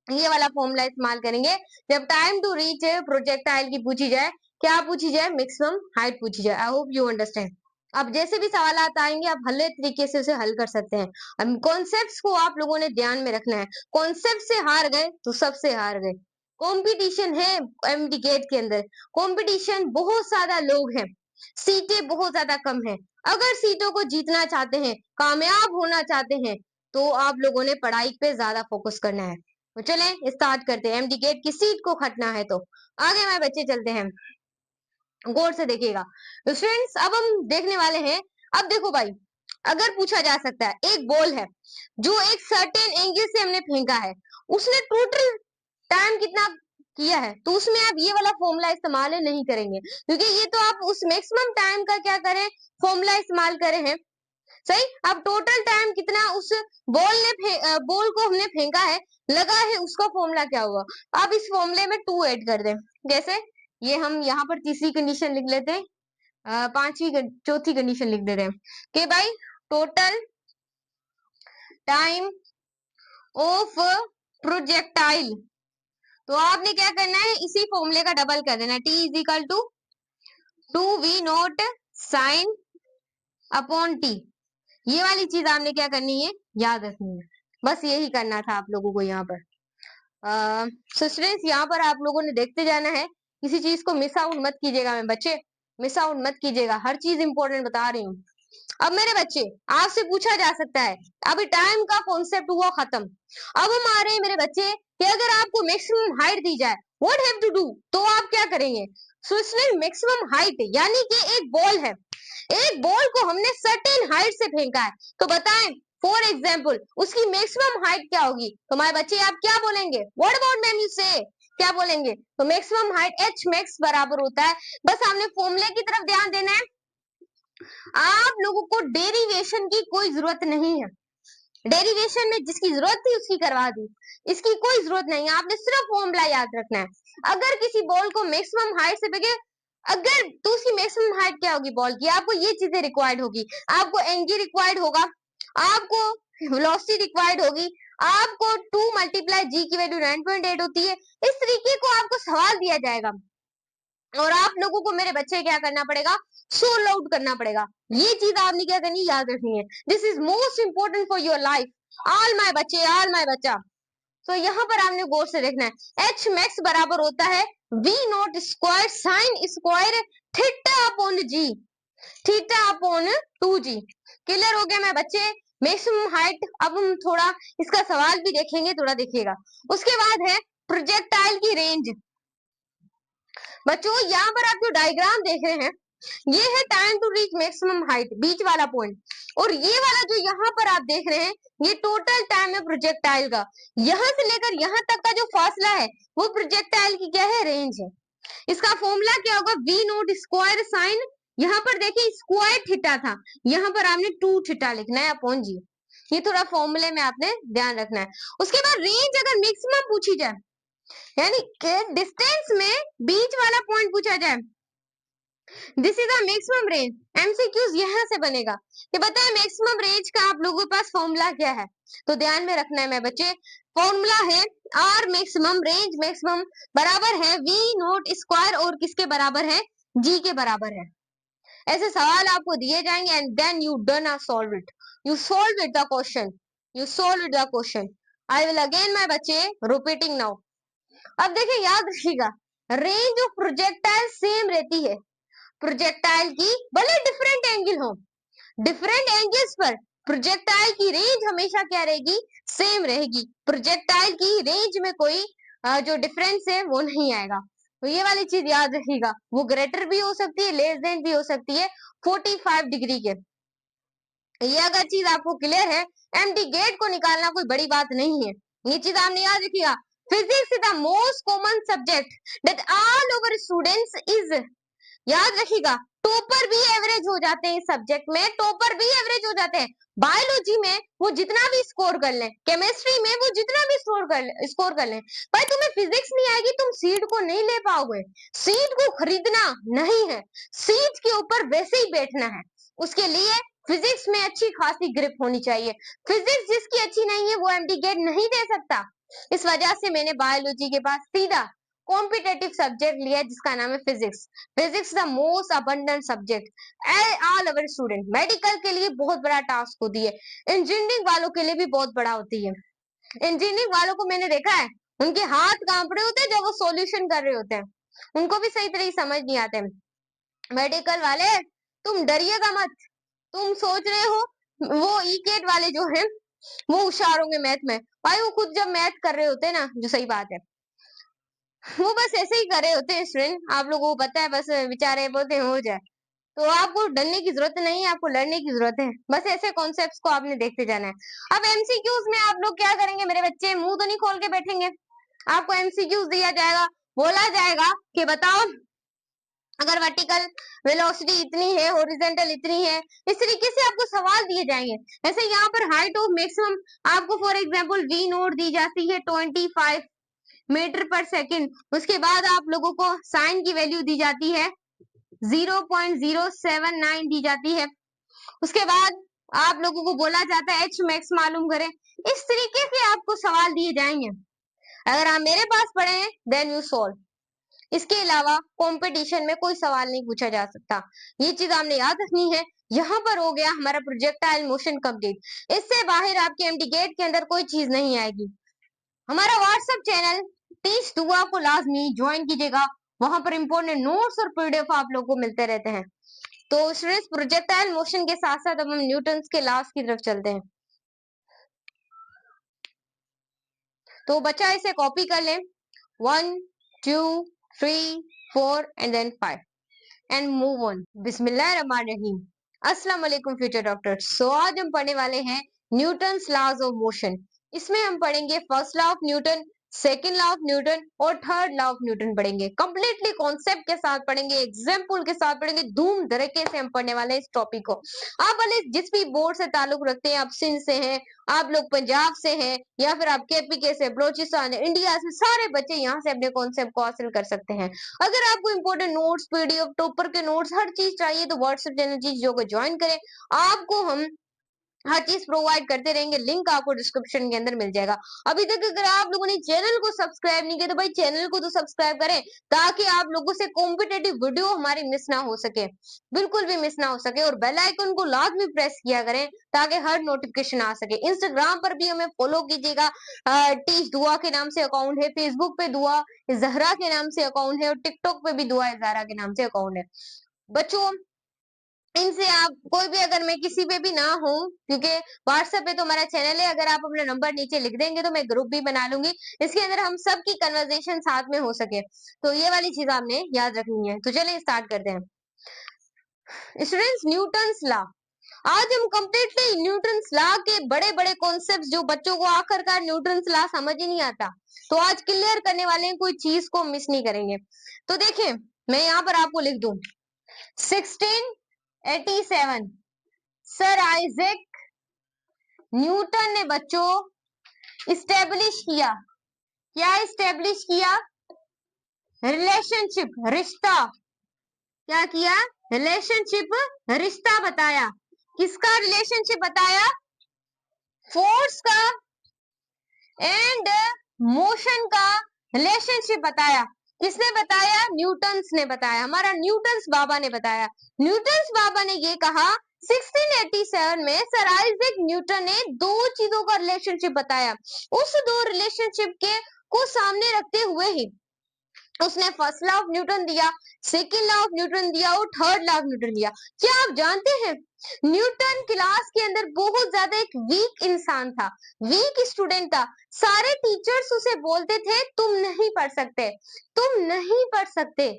ये वाला फॉर्मूला इस्तेमाल करेंगे जब टाइम टू रीच प्रोजेक्टाइल की पूछी जाए, क्या पूछी जाए? मैक्सिमम हाइट पूछी जाए। आई होप यू अंडरस्टैंड। अब जैसे भी सवाल आएंगे आप भले तरीके से उसे हल कर सकते हैं। अब कॉन्सेप्ट्स को आप लोगों ने ध्यान में रखना है। कॉन्सेप्ट से हार गए तो सबसे हार गए। कंपटीशन है एमडी गेट के अंदर, कंपटीशन बहुत ज्यादा लोग हैं, सीटें बहुत ज्यादा कम है। अगर सीटों को जीतना चाहते हैं, कामयाब होना चाहते हैं, तो आप लोगों ने पढ़ाई पे ज्यादा फोकस करना है। तो चले स्टार्ट करते हैं। एमडी गेट की सीट को खटना है तो आगे हमारे बच्चे चलते हैं, गौर से देखिएगा। तो स्टूडेंट्स अब हम देखने वाले हैं। अब देखो भाई, अगर पूछा जा सकता है एक बॉल है जो एक सर्टेन एंगल से हमने फेंका है, उसने टोटल टाइम कितना किया है, तो उसमें आप ये वाला फॉर्मूला इस्तेमाल नहीं करेंगे, क्योंकि ये तो आप उस मैक्सिमम टाइम का क्या करें? फॉर्मूला इस्तेमाल करे हैं। सही। अब टोटल टाइम कितना उस बॉल को हमने फेंका है, लगा है, उसका फॉर्मूला क्या हुआ? अब इस फॉर्मूले में 2 ऐड कर दें। कैसे? ये हम यहाँ पर तीसरी कंडीशन लिख लेते हैं, चौथी कंडीशन लिख देते हैं कि भाई टोटल टाइम ऑफ प्रोजेक्टाइल। तो आपने क्या करना है? इसी फॉर्मूले का डबल कर देना है। T is equal to 2v0 sine upon t. ये वाली चीज आपने क्या करनी है? याद रखनी है। बस यही करना था आप लोगों को यहाँ पर। स्टूडेंट्स यहाँ पर आप लोगों ने देखते जाना है, किसी चीज को मिस आउट मत कीजिएगा मेरे बच्चे, मिस आउट मत कीजिएगा, हर चीज इंपॉर्टेंट बता रही हूँ। अब मेरे बच्चे आपसे पूछा जा सकता है, अभी टाइम का कॉन्सेप्ट हुआ खत्म। अब हम आ रहे हैं मेरे बच्चे कि अगर आपको मैक्सिमम हाइट दी जाए, व्हाट हैव टू डू, तो आप क्या करेंगे? सो मैक्सिमम हाइट यानी कि एक बॉल है, एक बॉल को हमने सर्टेन हाइट से फेंका है, तो बताएं फॉर एग्जाम्पल उसकी मैक्सिमम हाइट क्या होगी? तो हमारे बच्चे आप क्या बोलेंगे? व्हाट अबाउट मैम यू से, क्या बोलेंगे? तो मैक्सिमम हाइट एच मैक्स बराबर होता है, बस हमने फॉर्मूले की तरफ ध्यान देना है। आप लोगों को डेरिवेशन की कोई जरूरत नहीं है, डेरिवेशन में जिसकी जरूरत थी उसकी करवा दी, इसकी कोई जरूरत नहीं है, आपने सिर्फ फॉर्मूला याद रखना है। अगर किसी बॉल को मैक्सिमम हाइट से फेंके, अगर तो उसकी मैक्सिमम हाइट क्या होगी बॉल की? आपको ये चीजें रिक्वायर्ड होगी, आपको एंगी रिक्वायर्ड होगा, आपको वेलोसिटी रिक्वायर्ड होगी, आपको 2 मल्टीप्लाई जी की वैल्यू 9.8 होती है। इस तरीके को आपको सवाल दिया जाएगा और आप लोगों को मेरे बच्चे क्या करना पड़ेगा? सोल्व आउट करना पड़ेगा। ये चीज आपने क्या करनी? याद रखनी है। This is most important for your life, all my बच्चे, ऑल माय बच्चा। तो यहाँ पर आपने गौर से देखना है, एच मैक्स बराबर होता है v not square sine square theta upon g, theta upon 2g। Clear हो गया मैं बच्चे? Maximum height. अब हम थोड़ा इसका सवाल भी देखेंगे, थोड़ा देखिएगा। उसके बाद है प्रोजेक्टाइल की रेंज। बच्चों यहाँ पर आप जो डायग्राम देख रहे हैं, ये है time to reach maximum height, बीच वाला पॉइंट, और ये वाला जो यहाँ पर आप देख रहे हैं, ये टोटल टाइम है प्रोजेक्टाइल का। यहाँ से लेकर यहाँ तक का जो फासला है वो प्रोजेक्टाइल की क्या है? रेंज है। इसका फॉर्मूला क्या होगा? वी नोट स्क्वायर साइन, यहाँ पर देखिए स्क्वायर थीटा था, यहाँ पर आपने 2 थीटा लिखना है अपॉन जी। ये थोड़ा फॉर्मूले में आपने ध्यान रखना है। उसके बाद रेंज अगर मैक्सिमम पूछी जाए, यानी कि डिस्टेंस में बीच वाला पॉइंट पूछा जाए, this is the maximum range. MCQs यहाँ से बनेगा कि बताए मैक्सिमम रेंज का आप लोगों के पास फॉर्मूला क्या है। तो ध्यान में रखना है मेरे बच्चे, फॉर्मूला है आर मैक्सिमम, रेंज मैक्सिमम बराबर है वी नोट स्क्वायर और किसके बराबर है, जी के बराबर है। ऐसे सवाल आपको दिए जाएंगे and then you done are solve it, you solve it the question, you solve it the question. I will again my बच्चे रिपीटिंग नाउ। अब देखिए याद रखिएगा, रेंज ऑफ प्रोजेक्टाइल सेम रहती है, प्रोजेक्टाइल की भले डिफरेंट एंगल हो, डिफरेंट एंगल्स पर प्रोजेक्टाइल की रेंज हमेशा क्या रहेगी, सेम रहेगी। प्रोजेक्टाइल की रेंज में कोई जो डिफरेंस है वो नहीं आएगा। तो ये वाली चीज याद रखिएगा, वो ग्रेटर भी हो सकती है, लेस देन भी हो सकती है 45 डिग्री के। ये अगर चीज आपको क्लियर है, एम्प्टी गेट को निकालना कोई बड़ी बात नहीं है, ये चीज आपने याद रखिएगा। Physics is the most common subject that all over students is, याद रखिएगा टॉपर भी एवरेज हो जाते हैं इस सब्जेक्ट में, टॉपर भी एवरेज हो जाते हैं। बायोलॉजी में वो जितना भी स्कोर कर लें, केमिस्ट्री में वो जितना भी स्कोर कर लें, भाई तुम्हें फिजिक्स नहीं आएगी, तुम सीट को नहीं ले पाओगे। सीट को खरीदना नहीं है, सीट के ऊपर वैसे ही बैठना है। उसके लिए फिजिक्स में अच्छी खासी ग्रिप होनी चाहिए। फिजिक्स जिसकी अच्छी नहीं है वो एमडी गेट नहीं दे सकता। इस वजह से मैंने बायोलॉजी के पास सीधा कॉम्पिटेटिव सब्जेक्ट लिया जिसका नाम है physics. Physics the most abundant subject all our student. Medical के लिए बहुत बड़ा टास्क होती है, इंजीनियरिंग वालों के लिए भी बहुत बड़ा होती है। इंजीनियरिंग वालों को मैंने देखा है, उनके हाथ कांप रहे होते हैं जब वो सॉल्यूशन कर रहे होते हैं, उनको भी सही तरह समझ नहीं आते। मेडिकल वाले तुम डरिएगा मत, तुम सोच रहे हो वो ईकेट वाले जो है वो होशियार होंगे मैथ में, भाई वो खुद जब मैथ कर रहे होते हैं ना, जो सही बात है, वो बस ऐसे ही कर रहे होते हैं स्टूडेंट, आप लोगों को पता है, बस बेचारे बोलते हैं हो जाए। तो आपको डरने की जरूरत नहीं है, आपको लड़ने की जरूरत है, बस ऐसे कॉन्सेप्ट्स को आपने देखते जाना है। अब एमसीक्यूज में आप लोग क्या करेंगे मेरे बच्चे, मुंह तो नहीं खोल के बैठेंगे, आपको एमसीक्यूज दिया जाएगा, बोला जाएगा कि बताओ अगर वर्टिकल वेलोसिटी इतनी है, हॉरिजॉन्टल इतनी है, इस तरीके से आपको सवाल दिए जाएंगे। ऐसे यहाँ पर हाइट ऑफ मैक्सिमम आपको फॉर एग्जांपल वी नोट दी जाती है 25 मीटर पर सेकंड, उसके बाद आप लोगों को साइन की वैल्यू दी जाती है 0.079 दी जाती है, उसके बाद आप लोगों को बोला जाता है एच मैक्स मालूम करें। इस तरीके से आपको सवाल दिए जाएंगे, अगर आप मेरे पास पढ़े हैं देन यू सॉल्व। इसके अलावा कंपटीशन में कोई सवाल नहीं पूछा जा सकता, ये चीज आपने याद रखनी है। यहाँ पर हो गया हमारा प्रोजेक्टाइल मोशन कंप्लीट, इससे बाहर आपके एमडी गेट के अंदर कोई चीज नहीं आएगी। हमारा व्हाट्सएप चैनल टीच दुआ को लाजमी ज्वाइन कीजिएगा, वहां पर इंपॉर्टेंट नोट्स और पीडीएफ आप लोगों को मिलते रहते हैं। तो स्टूडेंट्स प्रोजेक्टाइल मोशन के साथ साथ अब हम न्यूटन्स के लॉज की तरफ चलते हैं। तो बच्चा इसे कॉपी कर लें, 1 2 3 4 and then 5 and move on. बिस्मिल्लाहिर्रहमानिर्रहीम। अस्सलाम वालेकुम फ्यूचर डॉक्टर्स। सो आज हम पढ़ने वाले हैं न्यूटन्स लॉज ऑफ मोशन। इसमें हम पढ़ेंगे first law of Newton, second law of Newton और थर्ड लॉ ऑफ न्यूटन पढ़ेंगे। कंप्लीटली कॉन्सेप्ट के साथ पढ़ेंगे, एग्जाम्पल के साथ पढ़ेंगे, धूम धड़के से हम पढ़ने वाले हैं इस टॉपिक को। आप भले जिस भी बोर्ड से ताल्लुक रखते हैं, आप सिंध से हैं, आप लोग पंजाब से हैं, या फिर आप केपीके से, बलोचिस्तान, इंडिया से, सारे बच्चे यहाँ से अपने कॉन्सेप्ट को हासिल कर सकते हैं। अगर आपको इंपोर्टेंट नोट्स, पीडीएफ, टॉपर के नोट्स, हर चीज चाहिए तो व्हाट्सएप चैनल चीजों को ज्वाइन करें, आपको हम हर चीज प्रोवाइड करते रहेंगे। लिंक आपको डिस्क्रिप्शन के अंदर मिल जाएगा। अभी तक अगर आप लोगों ने चैनल को सब्सक्राइब नहीं किया तो भाई चैनल को तो सब्सक्राइब करें, ताकि आप लोगों से कॉम्पिटेटिव वीडियो हमारी मिस ना हो सके, बिल्कुल भी मिस ना हो सके। और बेल आइकन को लाजमी प्रेस किया करें ताकि हर नोटिफिकेशन आ सके। इंस्टाग्राम पर भी हमें फॉलो कीजिएगा, टीच दुआ के नाम से अकाउंट है, फेसबुक पे दुआ जहरा के नाम से अकाउंट है, और टिकटॉक पे भी दुआ जहरा के नाम से अकाउंट है। बच्चों इनसे आप कोई भी, अगर मैं किसी पे भी ना हूँ, क्योंकि व्हाट्सएप पे तो हमारा चैनल है, अगर आप अपना नंबर नीचे लिख देंगे तो मैं ग्रुप भी बना लूंगी, इसके अंदर हम सबकी कन्वर्सेशन साथ में हो सके। तो ये वाली चीज आपने याद रखनी है। तो चलिए स्टार्ट करते हैं। स्टूडेंट्स न्यूटन्स लॉ, आज हम कंप्लीटली न्यूटन्स लॉ के बड़े बड़े कॉन्सेप्ट जो बच्चों को आखिरकार न्यूटन्स लॉ समझ ही नहीं आता, तो आज क्लियर करने वाले हैं, कोई चीज को मिस नहीं करेंगे। तो देखिए मैं यहाँ पर आपको लिख दूं 1687 सर आइजैक न्यूटन ने बच्चों स्टेब्लिश किया, क्या स्टेब्लिश किया, रिलेशनशिप, रिश्ता क्या किया? रिलेशनशिप, रिश्ता बताया। किसका रिलेशनशिप बताया? फोर्स का एंड मोशन का रिलेशनशिप बताया। किसने बताया? न्यूटन्स ने बताया, हमारा न्यूटन्स बाबा ने बताया। न्यूटन्स बाबा ने ये कहा 1687 में सर आइजैक न्यूटन ने दो चीजों का रिलेशनशिप बताया। उस दो रिलेशनशिप के को सामने रखते हुए ही उसने फर्स्ट लॉ ऑफ न्यूटन दिया, सेकेंड लॉ ऑफ न्यूटन दिया और थर्ड लॉ ऑफ न्यूटन दिया। क्या आप जानते हैं न्यूटन क्लास के अंदर बहुत ज्यादा एक वीक इंसान था, वीक स्टूडेंट था। सारे टीचर्स उसे बोलते थे तुम नहीं पढ़ सकते, तुम नहीं पढ़ सकते।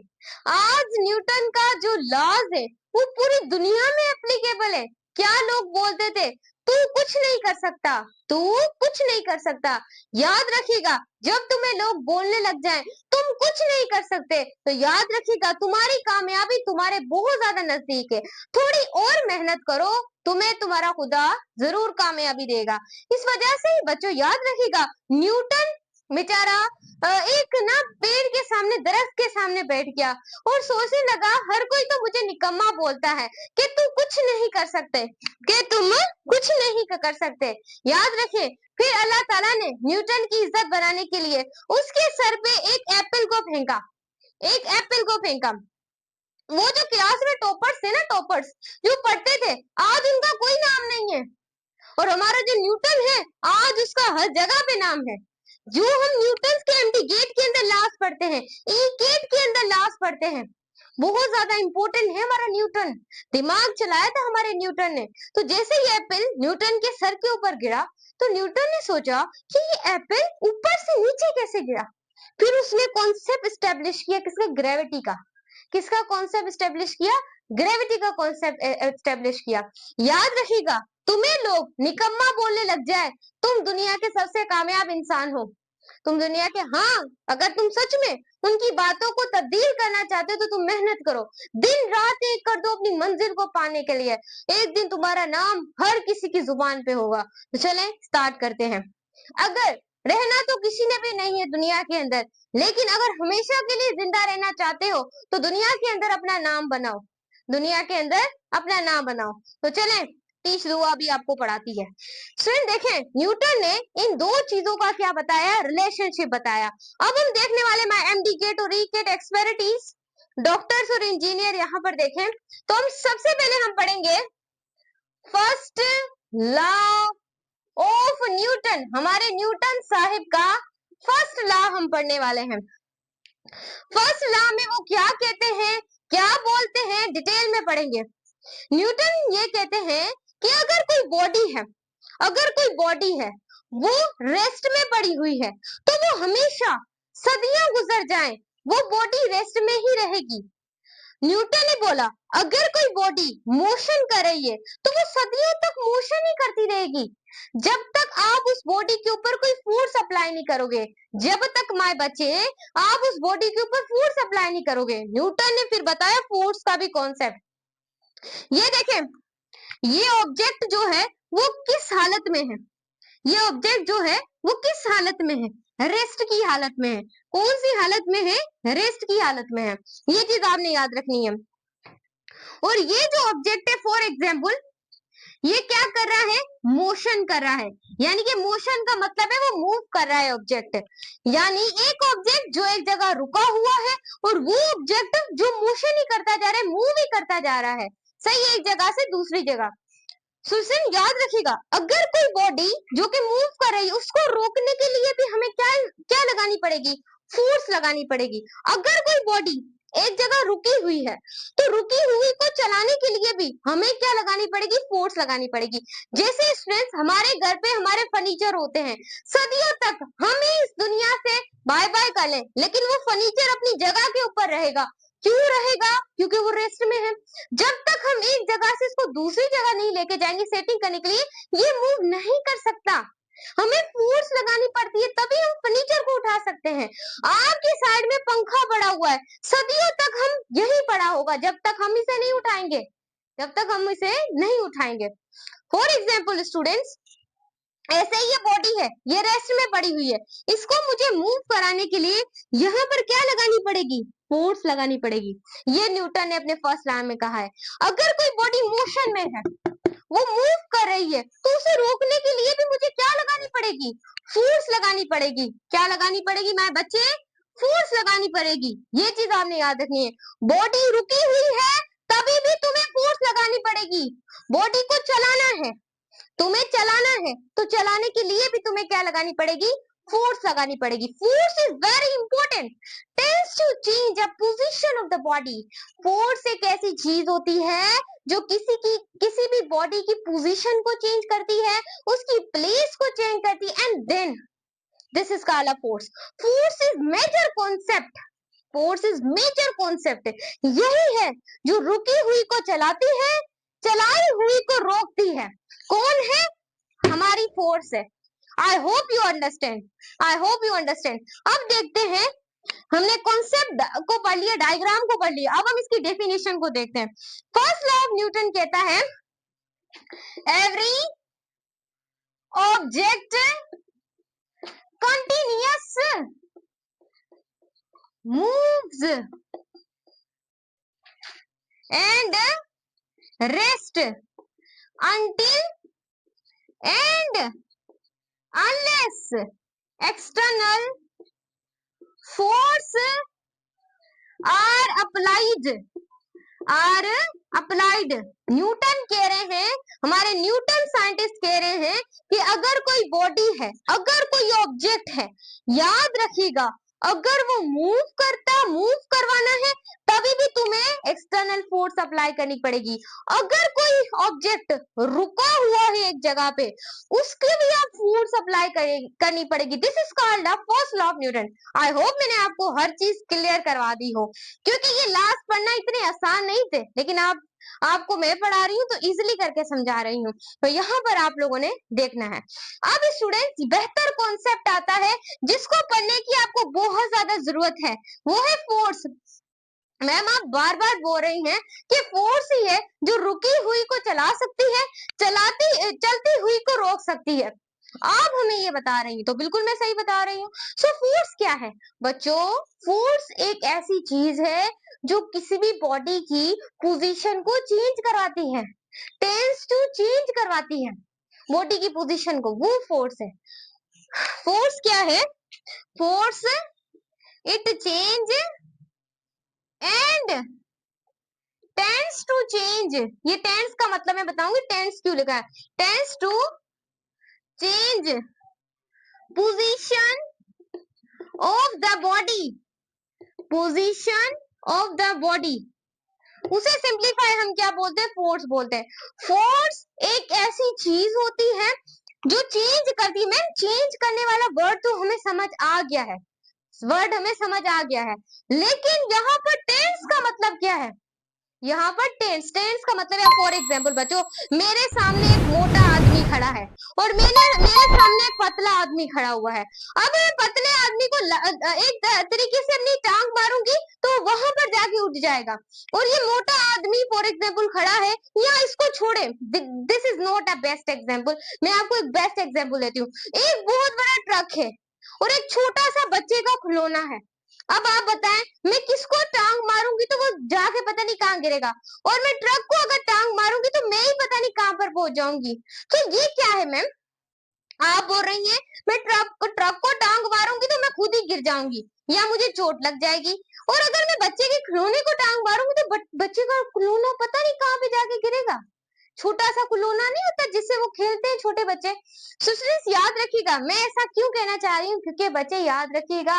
आज न्यूटन का जो लॉज है वो पूरी दुनिया में एप्लीकेबल है। क्या लोग बोलते थे? तू कुछ नहीं कर सकता, तू कुछ नहीं कर सकता। याद रखिएगा, जब तुम्हें लोग बोलने लग जाएं तुम कुछ नहीं कर सकते, तो याद रखिएगा तुम्हारी कामयाबी तुम्हारे बहुत ज्यादा नजदीक है। थोड़ी और मेहनत करो, तुम्हें तुम्हारा खुदा जरूर कामयाबी देगा। इस वजह से बच्चों याद रखिएगा, न्यूटन बेचारा एक ना पेड़ के सामने, दरख्त के सामने बैठ गया और सोचने लगा हर कोई तो मुझे निकम्मा बोलता है कि तू कुछ नहीं कर सकते, कि तुम कुछ नहीं कर सकते। याद रखें, फिर अल्लाह ताला ने न्यूटन की इज्जत बनाने के लिए उसके सर पे एक एप्पल को फेंका, एक एप्पल को फेंका। वो जो क्लास में टॉपर्स थे ना, टॉपर्स जो पढ़ते थे, आज उनका कोई नाम नहीं है। और हमारा जो न्यूटन है आज उसका हर जगह पे नाम है। जो हम न्यूटन के एम्प्टी गेट के अंदर लास्ट पढ़ते हैं, ई गेट के अंदर लास्ट पढ़ते हैं, बहुत ज्यादा इंपॉर्टेंट है हमारा न्यूटन। दिमाग चलाया था हमारे न्यूटन ने। तो जैसे ये एप्पल न्यूटन के सर के ऊपर गिरा तो न्यूटन ने सोचा कि ये एप्पल ऊपर से नीचे कैसे गिरा। फिर उसने कॉन्सेप्ट स्टेब्लिश किया, किसका? ग्रेविटी का। किसका कॉन्सेप्ट स्टेब्लिश किया? ग्रेविटी का कॉन्सेप्ट स्टेब्लिश किया। याद रखिएगा, तुम्हें लोग निकम्मा बोलने लग जाए, तुम दुनिया के सबसे कामयाब इंसान हो, तुम दुनिया के, हाँ, अगर तुम सच में उनकी बातों को तब्दील करना चाहते हो तो तुम मेहनत करो, दिन रात एक कर दो अपनी मंजिल को पाने के लिए। एक दिन तुम्हारा नाम हर किसी की जुबान पे होगा। तो चलें स्टार्ट करते हैं। अगर रहना तो किसी ने भी नहीं है दुनिया के अंदर, लेकिन अगर हमेशा के लिए जिंदा रहना चाहते हो तो दुनिया के अंदर अपना नाम बनाओ, दुनिया के अंदर अपना नाम बनाओ। तो चलें, टीच दुआ भी आपको पढ़ाती है। स्टूडेंट देखें, न्यूटन ने इन दो चीजों का क्या बताया? रिलेशनशिप बताया। अब हम देखने वाले माय एमडी गेट और ई गेट एक्सपर्टीज, डॉक्टर्स और इंजीनियर यहाँ पर देखें तो हम सबसे पहले हम पढ़ेंगे फर्स्ट लॉ ऑफ न्यूटन, हमारे न्यूटन साहिब का फर्स्ट लॉ हम पढ़ने वाले हैं। फर्स्ट लॉ में वो क्या कहते हैं, क्या बोलते हैं, डिटेल में पढ़ेंगे। न्यूटन ये कहते हैं कि अगर कोई बॉडी है, अगर कोई बॉडी है वो रेस्ट में पड़ी हुई है तो वो हमेशा, सदियां गुजर जाएं, वो बॉडी रेस्ट में ही रहेगी। न्यूटन ने बोला अगर कोई बॉडी मोशन कर रही है तो वो सदियों तक मोशन ही करती रहेगी, जब तक आप उस बॉडी के ऊपर कोई फोर्स अप्लाई नहीं करोगे, जब तक माय बच्चे आप उस बॉडी के ऊपर फोर्स अप्लाई नहीं करोगे। न्यूटन ने फिर बताया फोर्स का भी कॉन्सेप्ट। ये देखें, ये ऑब्जेक्ट जो है वो किस हालत में है, ये ऑब्जेक्ट जो है वो किस हालत में है? रेस्ट की हालत में है। कौन सी हालत में है? रेस्ट की हालत में है। ये चीज आपने याद रखनी है। और ये जो ऑब्जेक्ट है, फॉर एग्जाम्पल, ये क्या कर रहा है? मोशन कर रहा है। यानी कि मोशन का मतलब है वो मूव कर रहा है ऑब्जेक्ट। यानी एक ऑब्जेक्ट जो एक जगह रुका हुआ है और वो ऑब्जेक्ट जो मोशन ही करता जा रहा है, मूव ही करता जा रहा है, सही, एक जगह से दूसरी जगह। सुशन याद रखिएगा, अगर कोई बॉडी जो कि मूव कर रही है उसको रोकने के लिए भी हमें क्या क्या लगानी पड़ेगी? फोर्स लगानी पड़ेगी। अगर कोई बॉडी एक जगह रुकी हुई है तो रुकी हुई को चलाने के लिए भी हमें क्या लगानी पड़ेगी? फोर्स लगानी पड़ेगी। जैसे स्टूडेंट्स, हमारे घर पे हमारे फर्नीचर होते हैं, सदियों तक हमें इस दुनिया से बाय बाय कर लें लेकिन वो फर्नीचर अपनी जगह के ऊपर रहेगा। क्यों रहेगा? क्योंकि वो रेस्ट में है। जब तक हम एक जगह से इसको दूसरी जगह नहीं लेके जाएंगे सेटिंग करने के लिए, ये मूव नहीं कर सकता। हमें फोर्स लगानी पड़ती है तभी हम फर्नीचर को उठा सकते हैं। आपके साइड में पंखा पड़ा हुआ है, सदियों तक हम यही पड़ा होगा जब तक हम इसे नहीं उठाएंगे, जब तक हम इसे नहीं उठाएंगे। फॉर एग्जाम्पल स्टूडेंट्स, ऐसे ही ये बॉडी है, ये रेस्ट में पड़ी हुई है, इसको मुझे मूव कराने के लिए यहाँ पर क्या लगानी पड़ेगी? फोर्स लगानी पड़ेगी। ये न्यूटन ने अपने फर्स्ट लॉ में कहा है। अगर कोई बॉडी मोशन में है, वो मूव कर रही है, तो उसे रोकने के लिए भी मुझे क्या लगानी पड़ेगी? फोर्स लगानी पड़ेगी। क्या लगानी पड़ेगी माय बच्चे? फोर्स लगानी पड़ेगी। ये चीज आपने याद रखनी है। बॉडी रुकी हुई है तभी भी तुम्हें फोर्स लगानी पड़ेगी। बॉडी को चलाना है, तुम्हें चलाना है, तो चलाने के लिए भी तुम्हें क्या लगानी पड़ेगी? फोर्स लगानी पड़ेगी। Force is very important, tends to change a position of the body. Force एक ऐसी चीज होती है जो किसी भी बॉडी की पोजीशन को चेंज करती है, उसकी प्लेस को चेंज करती है, and then this is called a force. Force is major concept, force is major concept. यही है जो रुकी हुई को चलाती है, चलाई हुई को रोकती है। कौन है? हमारी फोर्स है। आई hope you understand, I hope you understand. अब देखते हैं, हमने कॉन्सेप्ट को पढ़ लिया, डायग्राम को पढ़ लिया, अब हम इसकी डेफिनेशन को देखते हैं। फर्स्ट लॉ ऑफ न्यूटन कहता है every object continuous moves and rest until and unless external force are applied, Newton कह रहे हैं, हमारे न्यूटन साइंटिस्ट कह रहे हैं कि अगर कोई बॉडी है, अगर कोई ऑब्जेक्ट है, याद रखिएगा, अगर वो मूव करवाना है तभी भी तुम्हें एक्सटर्नल फोर्स अप्लाई करनी पड़ेगी। अगर कोई ऑब्जेक्ट रुका हुआ है एक जगह पे, उसके भी आप फोर्स अप्लाई करनी पड़ेगी। This is called the first law of Newton. I hope मैंने आपको हर चीज क्लियर करवा दी हो, क्योंकि ये लास्ट पढ़ना इतने आसान नहीं थे, लेकिन आपको मैं पढ़ा रही हूँ तो इजिली करके समझा रही हूँ, तो यहाँ पर आप लोगों ने देखना है। अब स्टूडेंट्स, बेहतर कॉन्सेप्ट आता है जिसको पढ़ने की आपको बहुत ज्यादा जरूरत है, वो है फोर्स। मैम आप बार बार बोल रही हैं कि फोर्स ही है जो रुकी हुई को चला सकती है, चलती हुई को रोक सकती है। आप हमें ये बता रही हैं, तो बिल्कुल मैं सही बता रही हूँ। सो फोर्स क्या है बच्चों? फोर्स एक ऐसी चीज है जो किसी भी बॉडी की पोजीशन को चेंज करवाती है, टेंड्स टू चेंज करवाती है बॉडी की पोजीशन को, वो फोर्स है। फोर्स क्या है? Force it change and tends to change. ये टेंड्स का मतलब मैं बताऊंगी, टेंड्स क्यों लिखा है। Tends to change position of the body, position of the body, उसे सिंप्लीफाई हम क्या बोलते हैं? फोर्स बोलते हैं। फोर्स एक ऐसी चीज होती है जो चेंज करती है। मैम चेंज करने वाला वर्ड तो हमें समझ आ गया है, वर्ड हमें समझ आ गया है, लेकिन यहाँ पर टेंस का मतलब क्या है? यहाँ पर टेंस का मतलब है, फॉर एग्जाम्पल बच्चों, मेरे सामने एक मोटा आदमी खड़ा है और मेरे सामने एक पतला आदमी खड़ा हुआ है। अब मैं पतले आदमी को एक तरीके से अपनी टांग मारूंगी तो वहां पर जाके उठ जाएगा, और ये मोटा आदमी फॉर एग्जाम्पल खड़ा है, या इसको छोड़े, this is not a best example. मैं आपको एक बेस्ट एग्जाम्पल देती हूँ। एक बहुत बड़ा ट्रक है और एक छोटा सा बच्चे का खिलौना है। अब आप बताएं, मैं किसको टांग मारूंगी तो वो जाके पता नहीं कहाँ गिरेगा, और मैं ट्रक को अगर टांग मारूंगी तो मैं ही पता नहीं कहाँ पर पहुंच जाऊंगी। तो ये क्या है मैम? आप बोल रही हैं मैं ट्रक को टांग मारूंगी तो मैं खुद ही गिर जाऊंगी या मुझे चोट लग जाएगी, और अगर मैं बच्चे के खिलौने को टांग मारूंगी तो बच्चे का खिलौना पता नहीं कहाँ पे जाके गिरेगा। छोटा सा खिलौना नहीं होता जिससे वो खेलते हैं छोटे बच्चे। स्टूडेंट्स याद रखिएगा, मैं ऐसा क्यों कहना चाह रही हूँ, क्योंकि बच्चे याद रखिएगा,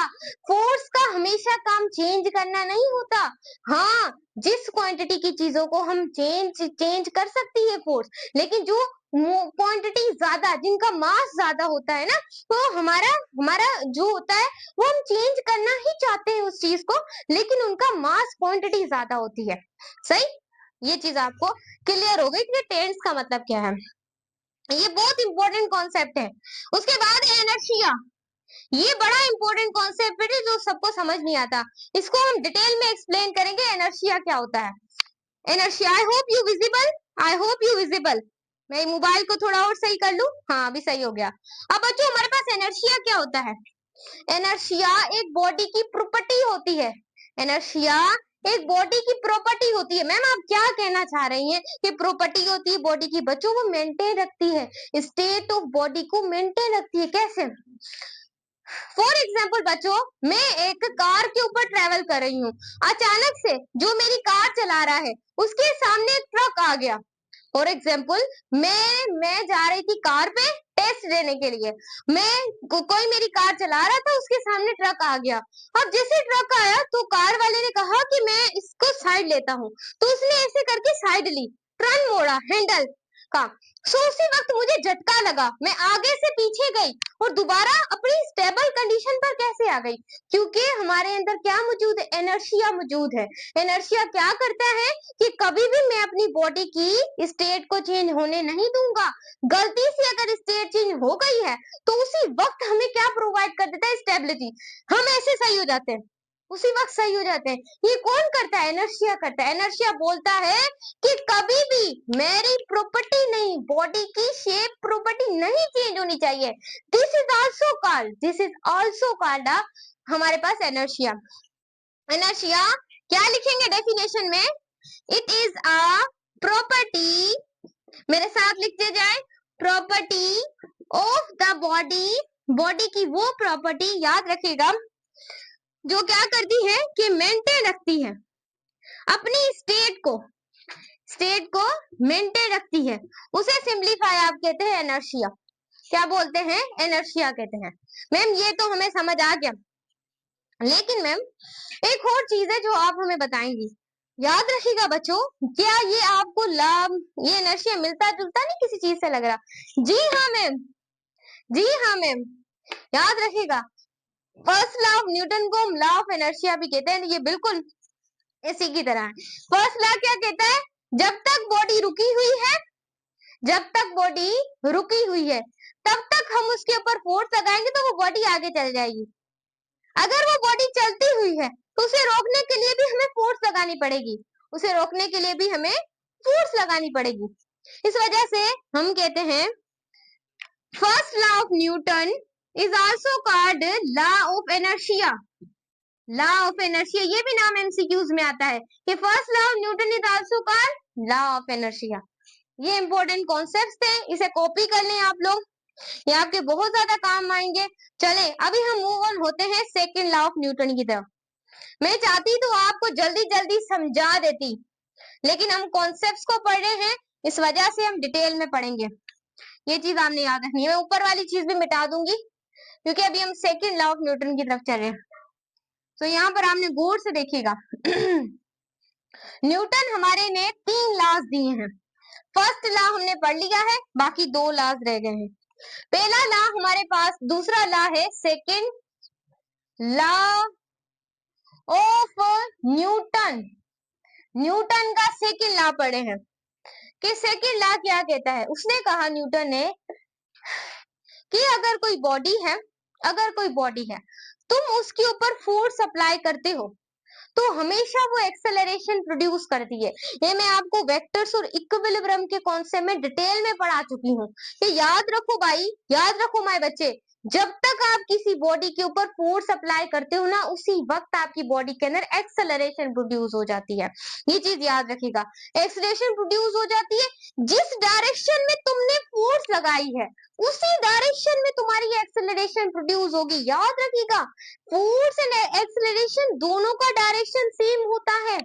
फोर्स का हमेशा काम चेंज करना नहीं होता। हाँ, जिस क्वांटिटी की चीजों को हम चेंज कर सकती है फोर्स, लेकिन जो क्वांटिटी ज्यादा, जिनका मास ज्यादा होता है ना, तो हमारा जो होता है वो हम चेंज करना ही चाहते हैं उस चीज को, लेकिन उनका मास क्वांटिटी ज्यादा होती है। सही, ये चीज आपको क्लियर हो गई कि टेंस का मतलब क्या है। ये बहुत इंपॉर्टेंट कॉन्सेप्ट है। उसके बाद इनर्शिया, ये बड़ा इंपॉर्टेंट कॉन्सेप्ट है जो सबको समझ नहीं आता, इसको हम डिटेल में एक्सप्लेन करेंगे। इनर्शिया क्या होता है? Inertia, I hope you visible, I hope you visible. मैं मोबाइल को थोड़ा और सही कर लूं। हाँ, अभी सही हो गया। अब बच्चों हमारे पास इनर्शिया क्या होता है? इनर्शिया एक बॉडी की प्रॉपर्टी होती है। इनर्शिया एक बॉडी की प्रॉपर्टी होती है। मैम आप क्या कहना चाह रही हैं कि प्रॉपर्टी होती है बॉडी की? बच्चों वो मेंटेन रखती है, स्टेट ऑफ बॉडी को मेंटेन रखती है। कैसे? फॉर एग्जाम्पल बच्चों, मैं एक कार के ऊपर ट्रेवल कर रही हूँ, अचानक से जो मेरी कार चला रहा है उसके सामने एक ट्रक आ गया। फॉर एग्जाम्पल मैं जा रही थी कार पे टेस्ट देने के लिए, कोई मेरी कार चला रहा था, उसके सामने ट्रक आ गया। अब जैसे ट्रक आया तो कार वाले ने कहा कि मैं इसको साइड लेता हूँ, तो उसने ऐसे करके साइड ली, टर्न मोड़ा हैंडल का। सो उसी वक्त मुझे झटका लगा, मैं आगे से पीछे गई और दोबारा अपनी स्टेबल कंडीशन पर कैसे आ गई? क्योंकि हमारे अंदर क्या मौजूद है? इनर्शिया मौजूद है। इनर्शिया क्या करता है कि कभी भी मैं अपनी बॉडी की स्टेट को चेंज होने नहीं दूंगा। गलती से अगर स्टेट चेंज हो गई है तो उसी वक्त हमें क्या प्रोवाइड कर देता है? स्टेबिलिटी। हम ऐसे सही हो जाते हैं, उसी वक्त सही हो जाते हैं। ये कौन करता है? इनर्शिया करता है। इनर्शिया बोलता है कि कभी भी मेरी प्रॉपर्टी नहीं, बॉडी की शेप प्रॉपर्टी नहीं चेंज होनी चाहिए। दिस इज ऑल्सो कॉल्ड हमारे पास इनर्शिया। इनर्शिया क्या लिखेंगे डेफिनेशन में? इट इज अ प्रॉपर्टी, मेरे साथ लिखते जाए, property of the body, body की वो प्रॉपर्टी याद रखिएगा जो क्या करती है कि मेंटेन रखती है अपनी स्टेट को मेंटेन रखती है। उसे सिंप्लीफाई आप कहते हैं इनर्शिया। क्या बोलते हैं? इनर्शिया कहते हैं। मैम ये तो हमें समझ आ गया, लेकिन मैम एक और चीज है जो आप हमें बताएंगी। याद रखिएगा बच्चों, क्या ये आपको लाभ, ये इनर्शिया मिलता जुलता नहीं किसी चीज से लग रहा? जी हाँ मैम, जी हाँ मैम, याद रखिएगा। फर्स्ट लॉ ऑफ न्यूटन को हम लॉ ऑफ इनर्शिया भी कहते हैं। ये बिल्कुल इसी की तरह है। फर्स्ट लॉ क्या कहता है? जब तक बॉडी रुकी हुई है, जब तक बॉडी रुकी हुई है तब तक हम उसके ऊपर फोर्स लगाएंगे तो वो बॉडी आगे चल जाएगी। अगर वो बॉडी चलती हुई है तो उसे रोकने के लिए भी हमें फोर्स लगानी पड़ेगी, उसे रोकने के लिए भी हमें फोर्स लगानी पड़ेगी। इस वजह से हम कहते हैं first law of Newton is also called law of inertia. Law of inertia ये भी नाम एमसीक्यूज में आता है कि first law of Newton is also called law of inertia. ये इंपॉर्टेंट कॉन्सेप्ट्स थे, इसे कॉपी कर लें आप लोग, ये आपके बहुत ज्यादा काम आएंगे। चले अभी हम मूव ऑन होते हैं सेकंड लॉ ऑफ न्यूटन की तरफ। मैं चाहती तो आपको जल्दी जल्दी समझा देती, लेकिन हम कॉन्सेप्ट्स को पढ़ रहे हैं, इस वजह से हम डिटेल में पढ़ेंगे। ये चीज आपने याद रखनी है। मैं ऊपर वाली चीज भी मिटा दूंगी क्योंकि अभी हम सेकंड लॉ ऑफ न्यूटन की तरफ चल रहे हैं। तो यहाँ पर आपने गौर से देखिएगा न्यूटन हमारे ने 3 लॉज दिए हैं। फर्स्ट लॉ हमने पढ़ लिया है, बाकी 2 लॉज रह गए हैं। पहला लॉ हमारे पास, दूसरा लॉ है second law of Newton. Newton का सेकंड लॉ पढ़े हैं कि सेकंड लॉ क्या कहता है। उसने कहा न्यूटन ने कि अगर कोई बॉडी है, अगर कोई बॉडी है, तुम उसके ऊपर फोर्स अप्लाई करते हो तो हमेशा वो एक्सेलरेशन प्रोड्यूस करती है। ये मैं आपको वेक्टर्स और इक्विलिब्रियम के कॉन्सेप्ट में डिटेल में पढ़ा चुकी हूँ। ये याद रखो भाई, याद रखो माय बच्चे, जब तक आप किसी बॉडी के ऊपर फोर्स अप्लाई करते हो ना, उसी वक्त आपकी बॉडी के अंदर एक्सेलरेशन प्रोड्यूस हो जाती है। ये चीज याद रखिएगा, एक्सेलरेशन प्रोड्यूस हो जाती है। जिस डायरेक्शन में तुमने फोर्स लगाई है उसी डायरेक्शन में तुम्हारी एक्सेलरेशन प्रोड्यूस होगी। याद रखिएगा, फोर्स एंड एक्सेलरेशन दोनों का डायरेक्शन सेम होता है।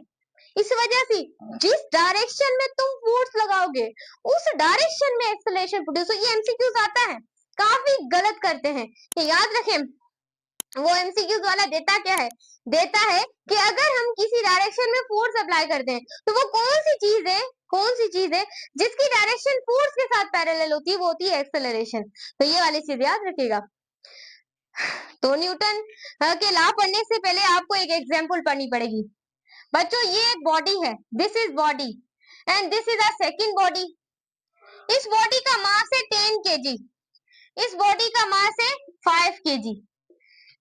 इस वजह से जिस डायरेक्शन में तुम फोर्स लगाओगे उस डायरेक्शन में एक्सेलरेशन प्रोड्यूस हो। ये एमसीक्यूज आता है, काफी गलत करते हैं, ये याद रखें। वो एमसीक्यूज वाला देता क्या है? देता है कि अगर हम किसी डायरेक्शन में फोर्स अप्लाई करते हैं तो वो कौन सी चीज है, कौन सी चीज है जिसकी डायरेक्शन फोर्स के साथ पैरेलल होती है, वो होती है एक्सेलरेशन। तो ये वाली चीज याद रखिएगा। तो न्यूटन के लॉ पढ़ने से पहले आपको एक एग्जांपल पढ़नी पड़ेगी। बच्चों ये एक बॉडी है, this is body and this is a second body. इस बॉडी का मास है 10 केजी, इस बॉडी का मास है 5 केजी।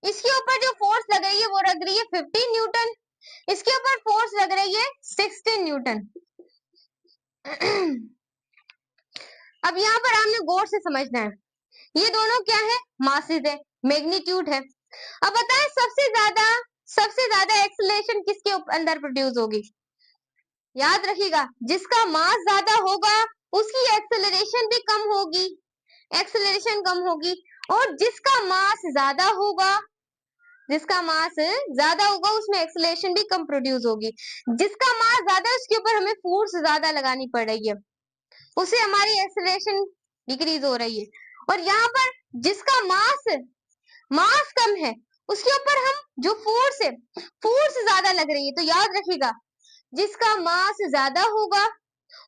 इसके ऊपर जो फोर्स लग रही है वो लग रही है 15 न्यूटन, इसके ऊपर फोर्स लग रही है 16 न्यूटन। अब यहाँ पर हमने गौर से समझना है, ये दोनों क्या है, मासेस है, मैग्नीट्यूड है। अब बताएं सबसे ज्यादा एक्सेलरेशन किसके अंदर प्रोड्यूस होगी? याद रखिएगा, जिसका मास ज्यादा होगा उसकी एक्सेलरेशन भी कम होगी, एक्सेलरेशन कम होगी। और जिसका मास ज्यादा होगा उसमें एक्सेलरेशन भी कम प्रोड्यूस होगी। जिसका मास ज्यादा है उसके ऊपर हमें फोर्स ज्यादा लगानी पड़ रही है, उससे हमारी एक्सेलरेशन डिक्रीज हो रही है। और यहाँ पर जिसका मास कम है उसके ऊपर हम जो फोर्स ज्यादा लग रही है। तो याद रखिएगा, जिसका मास ज्यादा होगा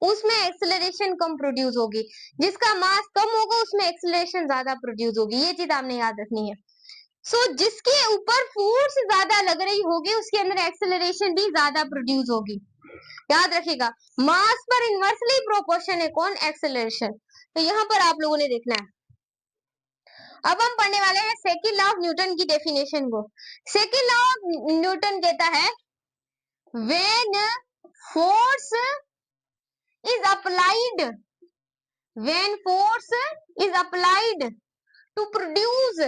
उसमें एक्सेलरेशन कम प्रोड्यूस होगी, जिसका मास कम होगा उसमें एक्सेलरेशन ज्यादा प्रोड्यूस होगी। ये चीज आपने याद रखनी है। जिसके ऊपर फोर्स ज्यादा लग रही होगी उसके अंदर एक्सेलरेशन भी ज्यादा प्रोड्यूस होगी। याद रखिएगा, मास पर इनवर्सली प्रोपोर्शन है कौन? एक्सेलरेशन। तो यहाँ पर आप लोगों ने देखना है। अब हम पढ़ने वाले हैं सेकंड लॉ ऑफ न्यूटन की डेफिनेशन को। सेकंड लॉ ऑफ न्यूटन कहता है, when force is applied to produce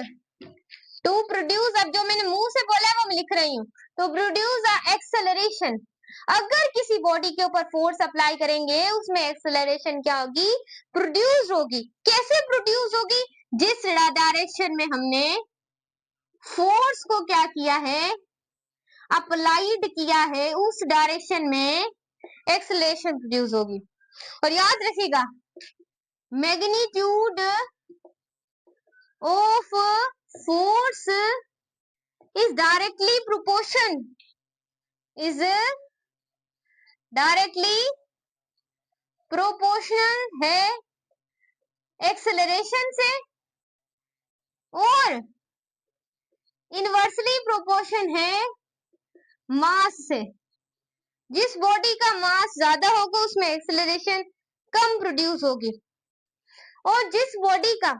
अब जो मैंने मुंह से बोला है वो मैं लिख रही हूँ, तो प्रोड्यूस एक्सेलरेशन। अगर किसी बॉडी के ऊपर फोर्स अप्लाई करेंगे उसमें एक्सेलरेशन क्या होगी? प्रोड्यूस होगी। कैसे प्रोड्यूस होगी? जिस डायरेक्शन में हमने फोर्स को क्या किया है? अप्लाइड किया है, उस डायरेक्शन में एक्सेलरेशन प्रोड्यूस होगी। और याद रखिएगा, magnitude of force is directly proportional है एक्सेलरेशन से, और इनवर्सली प्रोपोर्शन है मास से। जिस बॉडी का मास ज्यादा होगा उसमें एक्सेलरेशन कम प्रोड्यूस होगी, और जिस बॉडी का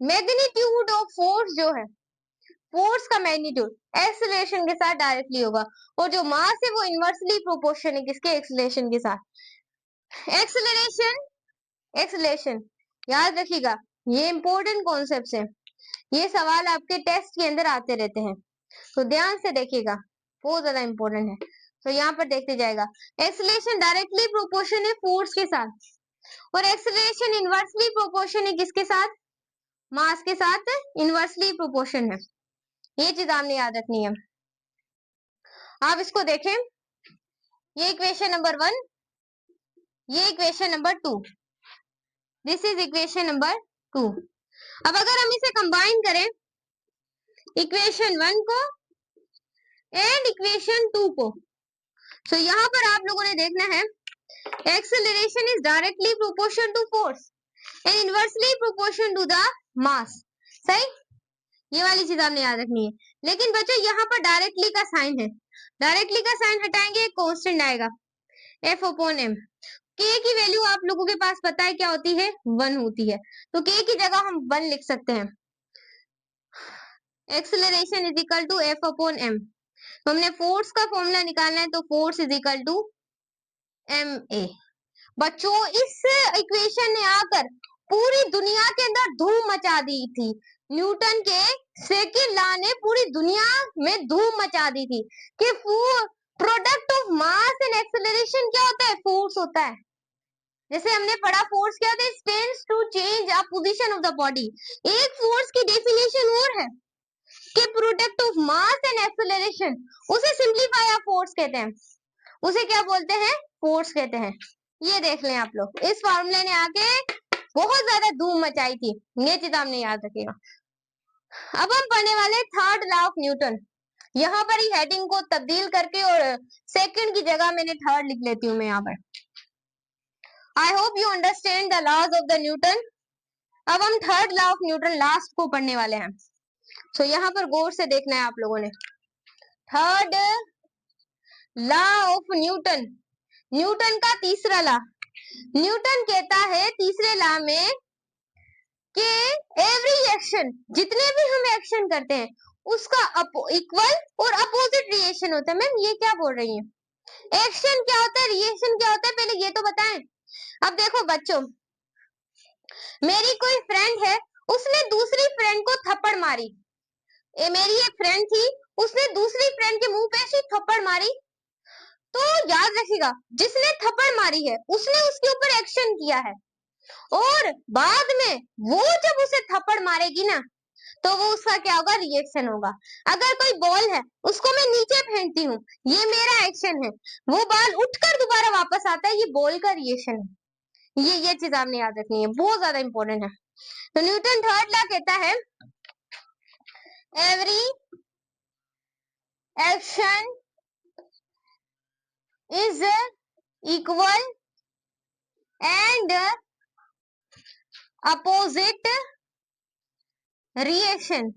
मैग्नीट्यूड ऑफ फोर्स जो है, फोर्स का मैग्नीट्यूड एक्सेलरेशन के साथ डायरेक्टली होगा, और जो मास है वो इनवर्सली प्रोपोर्शन है किसके? एक्सेलरेशन के साथ। एक्सेलरेशन याद रखिएगा, ये इंपॉर्टेंट कॉन्सेप्ट्स हैं, ये सवाल आपके टेस्ट के अंदर आते रहते हैं, तो ध्यान से देखिएगा, बहुत ज्यादा इंपॉर्टेंट है। तो यहाँ पर देखते जाएगा, एक्सेलरेशन डायरेक्टली प्रोपोर्शन है फोर्स के साथ, और एक्सेलरेशन इनवर्सली प्रोपोर्शन है किसके साथ? मास के साथ इनवर्सली प्रोपोर्शन है। ये चीज आपने याद रखनी है। आप इसको देखें, ये इक्वेशन नंबर 1, ये equation number 2, this is equation number 2। अब अगर हम इसे कंबाइन करें, इक्वेशन 1 को एंड इक्वेशन 2 को, तो यहाँ पर आप लोगों ने देखना है, acceleration is directly proportion to force and inversely proportion to the mass. सही, ये वाली चीज आपने याद रखनी है। लेकिन बच्चों यहाँ पर डायरेक्टली का साइन है, डायरेक्टली का साइन हटाएंगे, कांस्टेंट आएगा F/m। K की वैल्यू आप लोगों के पास पता है क्या होती है? 1 होती है, तो K की जगह हम 1 लिख सकते हैं। Acceleration is equal to F/m। तो हमने फोर्स का फॉर्मूला निकालना है, तो force is equal to ma। बच्चों इस इक्वेशन ने आकर पूरी दुनिया के अंदर धूम मचा दी थी। न्यूटन के सेकंड लॉ ने पूरी दुनिया में धूम मचा दी थी कि product of mass and acceleration क्या होता है? फोर्स होता है। जैसे हमने पढ़ा, फोर्स क्या होता है? Tends to change a position of the body. एक फोर्स की डेफिनेशन और है कि product of mass and acceleration, उसे सिंपलीफाई ऑफ फोर्स कहते हैं। उसे क्या बोलते हैं? फोर्स कहते हैं। ये देख लें आप लोग, इस फार्मूले ने आके बहुत ज्यादा धूम मचाई थी, ये चीज आपने याद रखिएगा। अब हम पढ़ने वाले थर्ड लॉ ऑफ न्यूटन। यहाँ पर ही हेडिंग को तब्दील करके और सेकंड की जगह मैंने थर्ड लिख लेती हूँ मैं यहाँ पर। I hope you understand the laws of the Newton. अब हम third law of Newton last को पढ़ने वाले हैं, तो यहाँ पर गौर से देखना है आप लोगों ने। Third law of Newton, Newton का तीसरा लॉ। न्यूटन कहता है तीसरे लॉ में कि एवरी एक्शन, जितने भी हम एक्शन करते हैं उसका इक्वल और अपोजिट रिएक्शन होता है। मैम ये क्या बोल रही है? एक्शन क्या होता है, रिएक्शन क्या होता है, पहले ये तो बताएं। अब देखो बच्चों, मेरी कोई फ्रेंड है, उसने दूसरी फ्रेंड को थप्पड़ मारी। मेरी एक फ्रेंड थी, उसने दूसरी फ्रेंड के मुंह पे ऐसी थप्पड़ मारी। तो याद रखिएगा, जिसने थप्पड़ मारी है उसने उसके ऊपर एक्शन किया है, और बाद में वो जब उसे थप्पड़ मारेगी ना, तो वो उसका क्या होगा, रिएक्शन होगा। अगर कोई बॉल है, उसको मैं नीचे फेंकती हूँ, ये मेरा एक्शन है, वो बॉल उठकर दोबारा वापस आता है, ये बॉल का रिएक्शन है। ये चीज आपने याद रखनी है, बहुत ज्यादा इंपॉर्टेंट है। तो न्यूटन थर्ड लॉ कहता है, every action is equal and opposite reaction.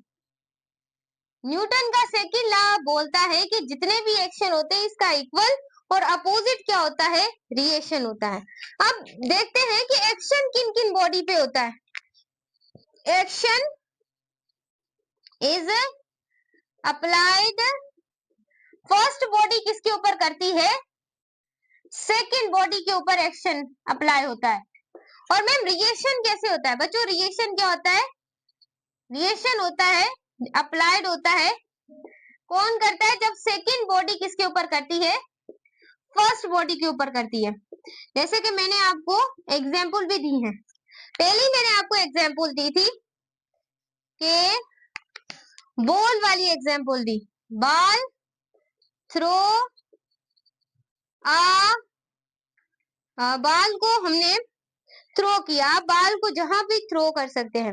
Newton का सेकंड लॉ बोलता है कि जितने भी एक्शन होते हैं इसका इक्वल और अपोजिट क्या होता है, रिएक्शन होता है। अब देखते हैं कि एक्शन किन किन बॉडी पे होता है। Action is applied, first body किसके ऊपर करती है, सेकंड बॉडी के ऊपर एक्शन अप्लाई होता है। और मैम रिएक्शन कैसे होता है बच्चों, रिएक्शन क्या होता है, रिएक्शन होता है, अप्लाइड होता है, कौन करता है, जब सेकंड बॉडी किसके ऊपर करती है, फर्स्ट बॉडी के ऊपर करती है। जैसे कि मैंने आपको एग्जाम्पल भी दी है, पहले मैंने आपको एग्जाम्पल दी थी कि बॉल वाली एग्जाम्पल दी, बॉल थ्रो बॉल को हमने थ्रो किया, बॉल को जहां भी थ्रो कर सकते हैं।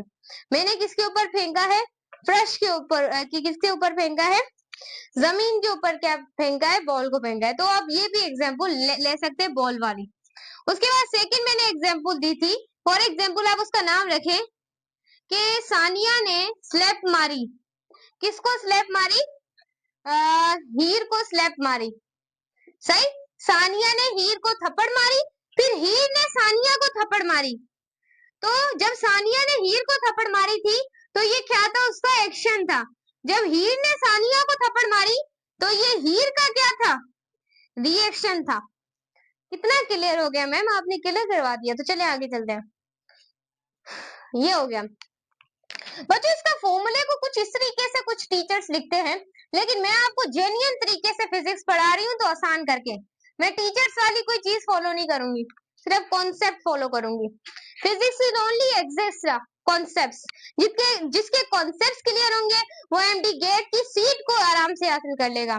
मैंने किसके ऊपर फेंका है, फर्श के ऊपर, किसके ऊपर फेंका है, जमीन के ऊपर क्या फेंका है, बॉल को फेंका है। तो आप ये भी एग्जाम्पल ले सकते हैं बॉल वाली। उसके बाद सेकंड मैंने एग्जाम्पल दी थी, फॉर एग्जाम्पल आप उसका नाम रखें कि सानिया ने स्लैप मारी, किसको स्लैप मारी, हीर को स्लैप मारी। सही, सानिया ने हीर को थप्पड़ मारी, फिर हीर ने सानिया को थप्पड़ मारी। तो जब सानिया ने हीर को थप्पड़ मारी थी, तो ये क्या था, उसका एक्शन था। जब हीर ने सानिया को थप्पड़ मारी, तो ये हीर का क्या था, रिएक्शन था। कितना क्लियर हो गया मैम, आपने क्लियर करवा दिया। तो चले आगे चलते हैं, ये हो गया बच्चों। इसका फॉर्मूले को कुछ इस तरीके से कुछ टीचर्स लिखते हैं, लेकिन मैं आपको जेन्युइन तरीके से फिजिक्स पढ़ा रही हूँ, तो आसान करके। मैं टीचर्स वाली कोई चीज फॉलो नहीं करूंगी, सिर्फ कॉन्सेप्ट फॉलो करूंगी। Physics is only exist concepts, जिसके कॉन्सेप्ट्स क्लियर होंगे वो एमडी गेट की सीट को आराम से हासिल कर लेगा।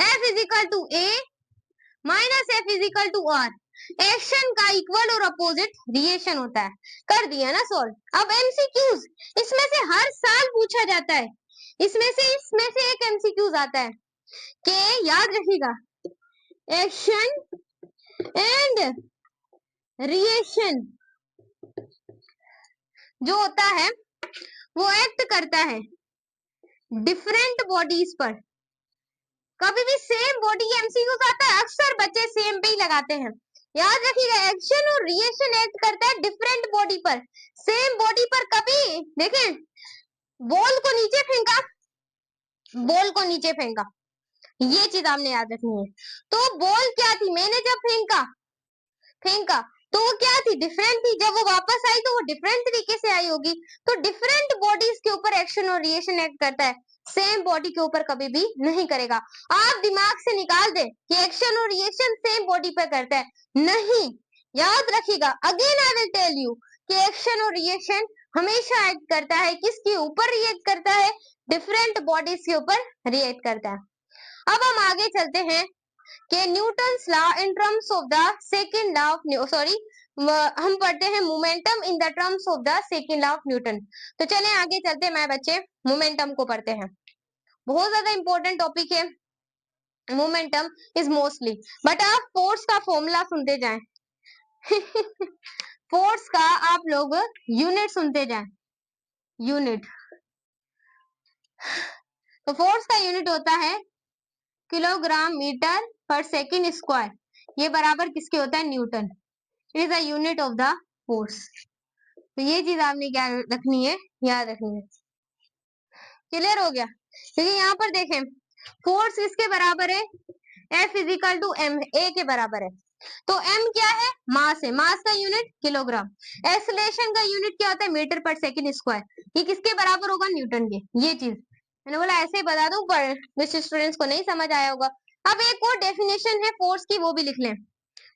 F is equal to a minus f is equal to r, action का इक्वल और अपोजिट रिएक्शन होता है। कर दिया ना सॉल्व। अब एमसीक्यूज, इसमें से हर साल पूछा जाता है, इसमें से एक एमसीक्यूज आता है कि याद रखिएगा, एक्शन एंड रिएक्शन जो होता है वो एक्ट करता है डिफरेंट बॉडीज पर। कभी भी सेम बॉडी एमसीक्यूज आता है, अक्सर बच्चे सेम पे ही लगाते हैं। याद रखिएगा, एक्शन और रिएक्शन एक्ट करता है डिफरेंट बॉडी पर, सेम बॉडी पर कभी देखें, बॉल को नीचे फेंका, बॉल को नीचे फेंका, ये चीज आपने याद रखनी है। तो बॉल क्या थी, मैंने जब फेंका तो वो क्या थी, डिफरेंट थी। जब वो वापस आई तो वो डिफरेंट तरीके से आई होगी। तो डिफरेंट बॉडीज के ऊपर एक्शन और रिएक्शन एक्ट करता है, सेम बॉडी के ऊपर कभी भी नहीं करेगा। आप दिमाग से निकाल दे कि एक्शन और रिएक्शन सेम बॉडी पर करता है, नहीं। याद रखिएगा, again I will tell you कि एक्शन और रिएक्शन हमेशा एक्ट करता है, किसके ऊपर रिएक्ट करता है, डिफरेंट बॉडीज के ऊपर रिएक्ट करता है। अब हम आगे चलते हैं कि Newton's law in terms of the second law of हम पढ़ते हैं momentum in the terms of the second law of Newton. तो चलें आगे चलते हैं, मैं बच्चे मोमेंटम को पढ़ते हैं। बहुत ज्यादा इंपॉर्टेंट टॉपिक है मोमेंटम इज मोस्टली, बट आप फोर्स का फॉर्मूला सुनते जाएं फोर्स का आप लोग यूनिट सुनते जाएं, यूनिट। तो फोर्स का यूनिट होता है किलोग्राम मीटर पर सेकंड स्क्वायर, ये बराबर किसके होता है, Newton. It is the unit of the force. तो ये चीज आपने क्या रखनी है, याद रखनी है। क्लियर हो गया, क्योंकि यहाँ पर देखें फोर्स किसके बराबर है, F is equal to M, A के बराबर है। तो m क्या है? मास है, मास का यूनिट किलोग्राम। एक्सेलरेशन का यूनिट क्या होता है? मीटर पर सेकंड स्क्वायर। ये किसके बराबर होगा? न्यूटन के। ये चीज मैंने बोला ऐसे ही बता दूं, पर जिस स्टूडेंट्स को नहीं समझ आया होगा। अब एक और डेफिनेशन है फोर्स की, वो भी लिख लें।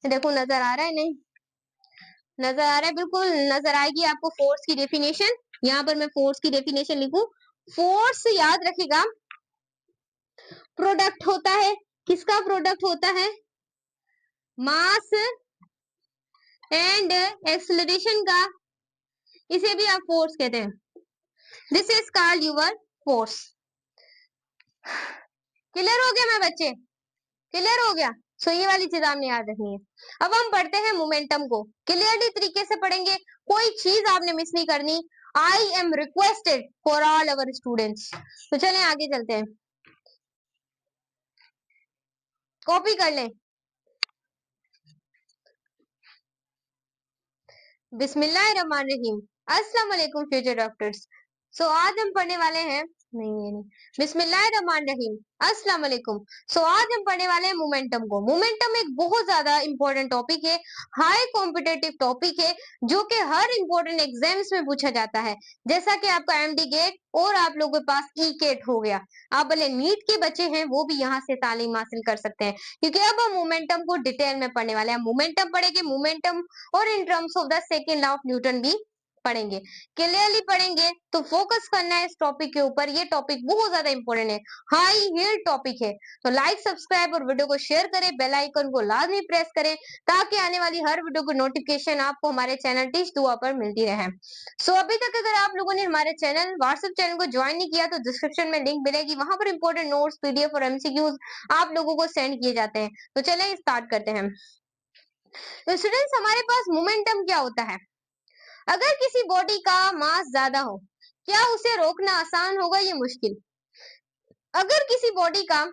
देखो नजर आ रहा है? नहीं नजर आ रहा है? बिल्कुल नजर आएगी आपको फोर्स की डेफिनेशन। यहाँ पर मैं फोर्स की डेफिनेशन लिखूं। फोर्स याद रखिएगा प्रोडक्ट होता है, किसका प्रोडक्ट होता है? मास एंड एक्सेलरेशन का। इसे भी आप फोर्स कहते हैं। This is called your force. Clear हो गया मैं बच्चे? क्लियर हो गया? सो ये वाली चीज आपने याद रखनी है। अब हम पढ़ते हैं मोमेंटम को, क्लियरली तरीके से पढ़ेंगे, कोई चीज आपने मिस नहीं करनी। I am requested for all our students. तो चलें आगे चलते हैं, कॉपी कर लें। बिस्मिल्लाहिर्रहमानिर्रहीम। अस्सलाम वालेकुम फ्यूचर डॉक्टर्स। सो आज हम पढ़ने वाले हैं, नहीं ये नहीं, बिस्मिल्लाहिर्रहमानिर्रहीम, अस्सलाम वालेकुम। सो आज हम पढ़ने वाले हैं मोमेंटम को। मोमेंटम एक बहुत ज्यादा इंपॉर्टेंट टॉपिक है, हाई कॉम्पिटेटिव टॉपिक है, जो कि हर इंपॉर्टेंट एग्जाम्स में पूछा जाता है। जैसा कि आपका एमडी गेट और आप लोगों के पास ई गेट हो गया, आप भले नीट के बच्चे हैं वो भी यहाँ से तालीम हासिल कर सकते हैं, क्योंकि अब हम मोमेंटम को डिटेल में पढ़ने वाले हैं। मोमेंटम पढ़ेंगे, मोमेंटम और इन terms of the second law of Newton भी पढ़ेंगे, क्लियरली पढ़ेंगे। तो फोकस करना है इस टॉपिक के ऊपर, ये टॉपिक बहुत ज्यादा इंपॉर्टेंट है, हाई हील्ड टॉपिक है। तो लाइक सब्सक्राइब और वीडियो को शेयर करें, बेल आइकन को लाजमी प्रेस करें, ताकि आने वाली हर वीडियो की नोटिफिकेशन आपको हमारे चैनल टीच दुआ पर मिलती रहे। सो अभी तक अगर आप लोगों ने हमारे चैनल व्हाट्सएप चैनल को ज्वाइन नहीं किया, तो डिस्क्रिप्शन में लिंक मिलेगी, वहां पर इंपॉर्टेंट नोट्स, पीडीएफ और एमसीक्यूज आप लोगों को सेंड किए जाते हैं। तो चलें स्टार्ट करते हैं। तो स्टूडेंट्स, हमारे पास मोमेंटम क्या होता है? अगर किसी बॉडी का मास ज्यादा हो, क्या उसे रोकना आसान होगा या मुश्किल? अगर किसी बॉडी का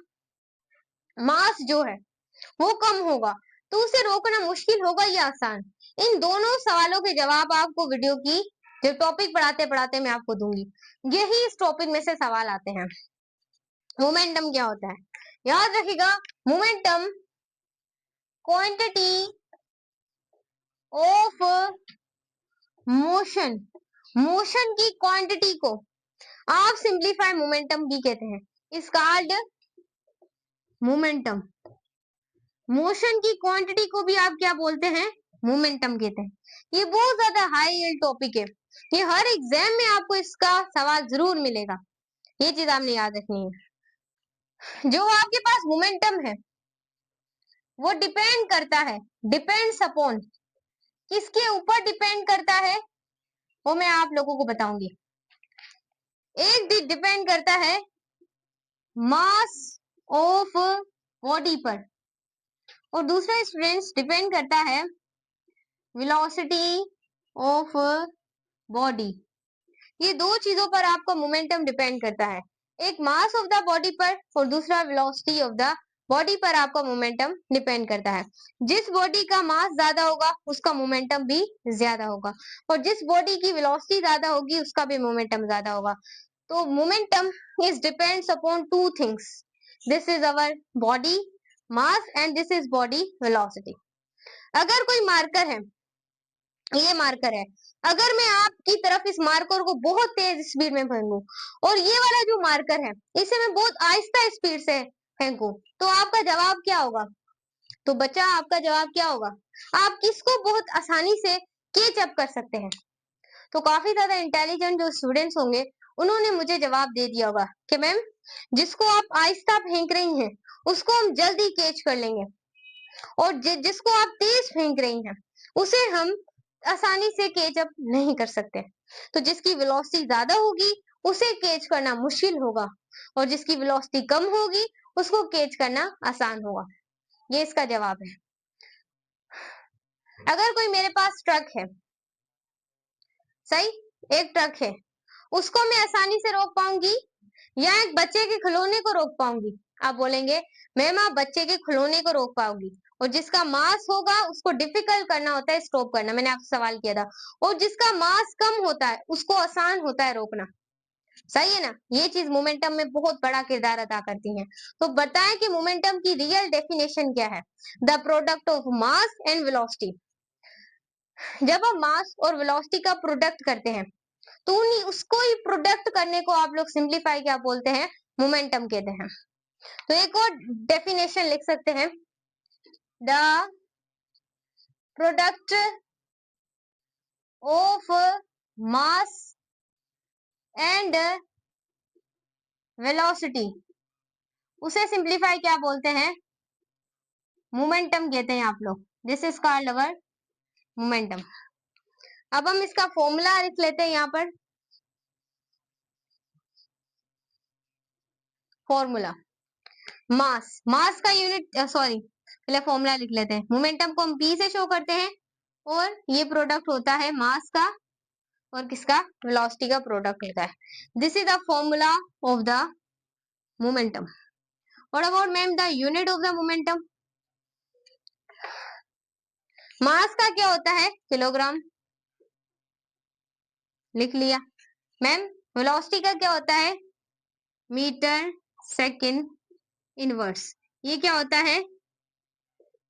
मास जो है वो कम होगा, तो उसे रोकना मुश्किल होगा या आसान? इन दोनों सवालों के जवाब आपको वीडियो की जो टॉपिक पढ़ाते पढ़ाते मैं आपको दूंगी। यही इस टॉपिक में से सवाल आते हैं। मोमेंटम क्या होता है? याद रखिएगा, momentum quantity of motion, motion की क्वांटिटी को आप सिंप्लीफाई मोमेंटम भी कहते हैं। इस कॉल्ड मोमेंटम। मोशन की क्वांटिटी को भी आप क्या बोलते हैं? मोमेंटम कहते हैं। ये बहुत ज्यादा हाई यील्ड टॉपिक है, ये हर एग्जाम में आपको इसका सवाल जरूर मिलेगा, ये चीज आपने याद रखनी है। जो आपके पास मोमेंटम है वो डिपेंड करता है, डिपेंड्स अपॉन, किसके ऊपर डिपेंड करता है वो मैं आप लोगों को बताऊंगी। एक डिपेंड करता है मास ऑफ बॉडी पर, और दूसरा स्टूडेंट्स डिपेंड करता है वेलोसिटी ऑफ बॉडी। ये दो चीजों पर आपका मोमेंटम डिपेंड करता है, एक मास ऑफ द बॉडी पर और दूसरा वेलोसिटी ऑफ द बॉडी पर आपका मोमेंटम डिपेंड करता है। जिस बॉडी का मास ज्यादा होगा उसका मोमेंटम भी ज्यादा होगा, और जिस बॉडी की वेलोसिटी ज्यादा होगी उसका भी मोमेंटम ज्यादा होगा। तो momentum is depends upon two things, this is our body mass and this is body velocity. अगर कोई मार्कर है, ये मार्कर है, अगर मैं आपकी तरफ इस मार्कर को बहुत तेज स्पीड में फेंकूं, और ये वाला जो मार्कर है इसे मैं बहुत आहिस्ता स्पीड से फेंकूं, तो आपका जवाब क्या होगा? तो बच्चा आपका जवाब क्या होगा? आप किसको बहुत आसानी से कैच अप कर सकते हैं? तो काफी ज्यादा इंटेलिजेंट जो स्टूडेंट्स होंगे उन्होंने मुझे जवाब दे दिया होगा कि मैम जिसको आप आहिस्ता फेंक रही हैं उसको हम जल्दी कैच कर लेंगे, और जिसको आप तेज फेंक रही हैं उसे हम आसानी से कैच अप नहीं कर सकते। तो जिसकी वेलोसिटी ज्यादा होगी उसे कैच करना मुश्किल होगा, और जिसकी वेलोसिटी कम होगी उसको कैच करना आसान होगा। ये इसका जवाब है। अगर कोई मेरे पास ट्रक है, सही, एक ट्रक है, उसको मैं आसानी से रोक पाऊंगी या एक बच्चे के खिलौने को रोक पाऊंगी? आप बोलेंगे मैम आप बच्चे के खिलौने को रोक पाओगी, और जिसका मास होगा उसको डिफिकल्ट करना होता है स्टॉप करना, मैंने आपसे सवाल किया था, और जिसका मास कम होता है उसको आसान होता है रोकना। सही है ना। ये चीज मोमेंटम में बहुत बड़ा किरदार अदा करती है। तो बताएं कि मोमेंटम की रियल डेफिनेशन क्या है। The product of mass and velocity. जब हम मास और वेलोसिटी का प्रोडक्ट करते हैं तो उन्हीं उसको ही प्रोडक्ट करने को आप लोग सिंप्लीफाई क्या बोलते हैं, मोमेंटम कहते हैं। तो एक और डेफिनेशन लिख सकते हैं, the product of mass and velocity, उसे सिंप्लीफाई क्या बोलते हैं, मोमेंटम कहते हैं आप लोग। This is called our momentum. अब हम इसका फॉर्मूला लिख लेते हैं यहाँ पर। फॉर्मूला, मास का यूनिट, सॉरी पहले फॉर्मूला लिख लेते हैं। मोमेंटम को हम p से शो करते हैं और ये प्रोडक्ट होता है मास का और किसका, वेलोसिटी का प्रोडक्ट होता है। This is the formula of the momentum. What about ma'am the unit of the momentum. Mass का क्या होता है, किलोग्राम, लिख लिया। मैम वेलोसिटी का क्या होता है, मीटर सेकंड इनवर्स। ये क्या होता है,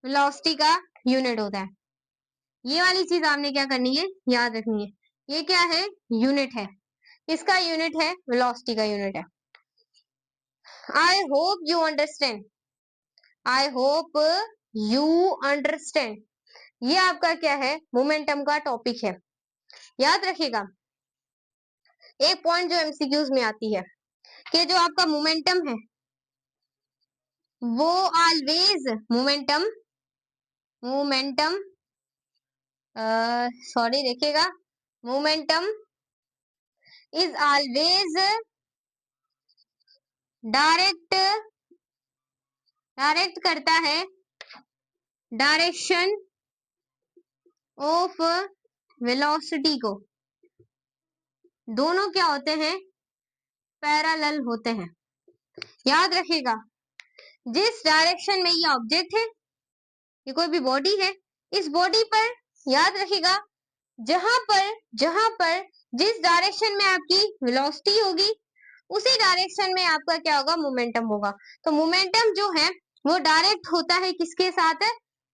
वेलोसिटी का यूनिट होता है। ये वाली चीज आपने क्या करनी है, याद रखनी है। ये क्या है, यूनिट है। इसका यूनिट है, वेलोसिटी का यूनिट है। आई hope you understand, I hope you understand. ये आपका क्या है, मोमेंटम का टॉपिक है। याद रखिएगा एक पॉइंट जो एमसीक्यूज में आती है कि जो आपका मोमेंटम है वो ऑलवेज मोमेंटम, मोमेंटम सॉरी देखिएगा, momentum is always direct, direct करता है डायरेक्शन ऑफ वेलोसिटी को। दोनों क्या होते हैं, पैरेलल होते हैं। याद रखिएगा जिस डायरेक्शन में ये ऑब्जेक्ट है, ये कोई भी बॉडी है, इस बॉडी पर याद रखिएगा जहां पर जिस डायरेक्शन में आपकी वेलोसिटी होगी उसी डायरेक्शन में आपका क्या होगा, मोमेंटम होगा। तो मोमेंटम जो है वो डायरेक्ट होता है किसके साथ,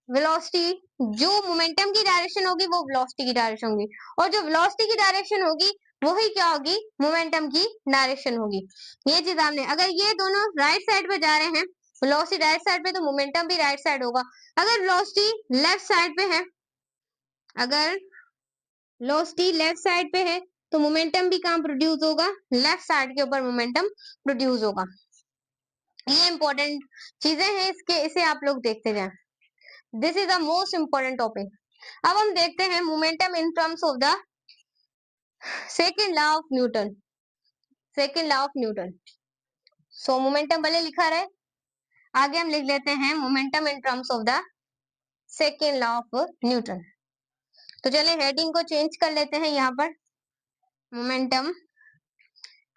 वेलोसिटी। जो मोमेंटम की डायरेक्शन होगी वो वेलोसिटी की डायरेक्शन होगी और जो वेलोसिटी की डायरेक्शन होगी वही क्या होगी, मोमेंटम की डायरेक्शन होगी। ये चीज आपने, अगर ये दोनों राइट साइड पे जा रहे हैं, वेलोसिटी राइट साइड पे, तो मोमेंटम भी राइट साइड होगा। अगर वेलोसिटी लेफ्ट साइड पे है, अगर वेलोसिटी लेफ्ट साइड पे है तो मोमेंटम भी कहाँ प्रोड्यूस होगा, लेफ्ट साइड के ऊपर मोमेंटम प्रोड्यूस होगा। ये इंपॉर्टेंट चीजें हैं, इसके इसे आप लोग देखते जाएं। This is the most important topic. अब हम देखते हैं momentum in terms of the second law of Newton, second law of Newton. So momentum भले लिखा रहे, आगे हम लिख लेते हैं momentum in terms of the second law of Newton. तो चलिए हेडिंग को चेंज कर लेते हैं यहाँ पर, momentum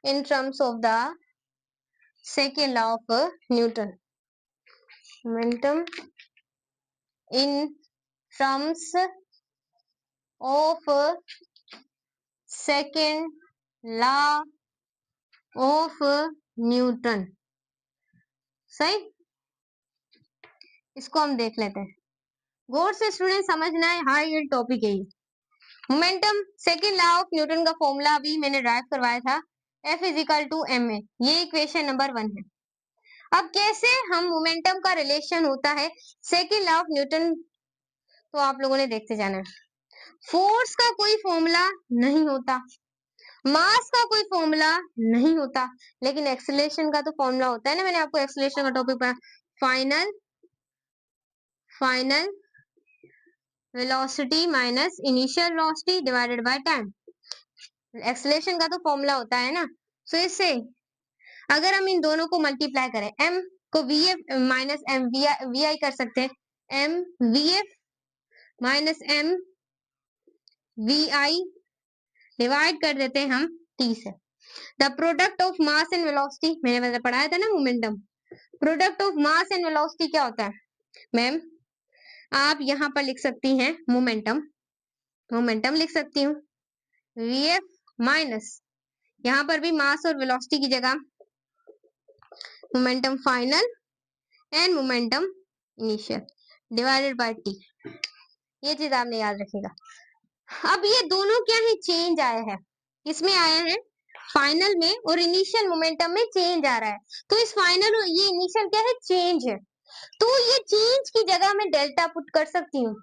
in terms of the second law of Newton. Momentum in terms of second law of Newton. सही, इसको हम देख लेते हैं। गौर से स्टूडेंट समझना है, हाँ ये टॉपिक है। Momentum second law of Newton का फॉर्मूला अभी मैंने ड्राइव करवाया था, F is equal to M a. ये इक्वेशन नंबर 1 है। अब कैसे हम मोमेंटम का रिलेशन होता है सेकेंड लॉ ऑफ न्यूटन, तो आप लोगों ने देखते जाना है। फोर्स का कोई फॉर्मूला नहीं होता, मास का कोई फॉर्मूला नहीं होता, लेकिन एक्सेलरेशन का तो फॉर्मूला होता है ना। मैंने आपको एक्सेलरेशन का टॉपिक पढ़ा, final final velocity minus initial velocity divided by time. Acceleration का तो फॉर्मूला होता है ना। सो इससे अगर हम इन दोनों को मल्टीप्लाई करें, m को vf minus m v i कर सकते हैं, m vf minus m v i divide कर देते हैं हम t से। The product of mass and velocity, मैंने पढ़ाया था ना momentum, product of mass and velocity क्या होता है मैम, आप यहाँ पर लिख सकती हैं मोमेंटम, मोमेंटम लिख सकती हूँ vf माइनस, यहाँ पर भी मास और वेलोसिटी की जगह momentum final and momentum initial divided by T, ये चीज आपने याद रखेगा। अब ये दोनों क्या है, चेंज आया है, इसमें आया है फाइनल में और इनिशियल मोमेंटम में चेंज आ रहा है। तो इस फाइनल और ये इनिशियल क्या है, चेंज है। तो ये चेंज की जगह में डेल्टा पुट कर सकती हूँ,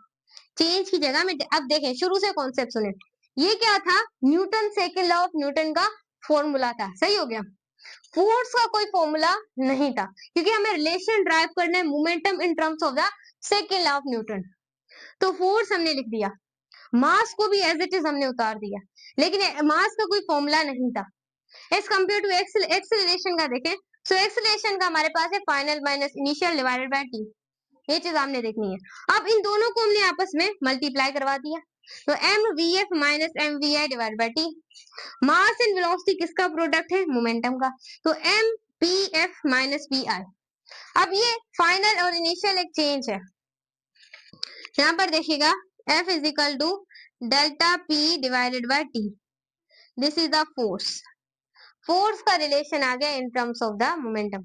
चेंज की जगह में। अब देखें शुरू से कॉन्सेप्ट सुने, ये क्या था, Newton second law of Newton का फॉर्मूला था, सही हो गया। फोर्स का कोई फॉर्मूला नहीं था, क्योंकि हमें रिलेशन ड्राइव करना है momentum in terms of the second law of Newton. तो फोर्स हमने लिख दिया, मास को भी एज इट इज हमने उतार दिया, लेकिन मास का कोई फॉर्मूला नहीं था। एज कम्पेयर टू एक्सेलरेशन का देखें, सो एक्सेलरेशन का हमारे पास है final minus initial divided by T, ये चीज आपने देखनी है। अब इन दोनों को हमने आपस में मल्टीप्लाई करवा दिया, तो m v f minus m v i divide by t. Mass and velocity किसका प्रोडक्ट है, मोमेंटम का, तो m p f minus p i. अब ये फाइनल और इनिशियल एक चेंज है, यहाँ पर देखिएगा F is equal to delta p divided by t, this is the force. Force का रिलेशन आ गया in terms of the momentum.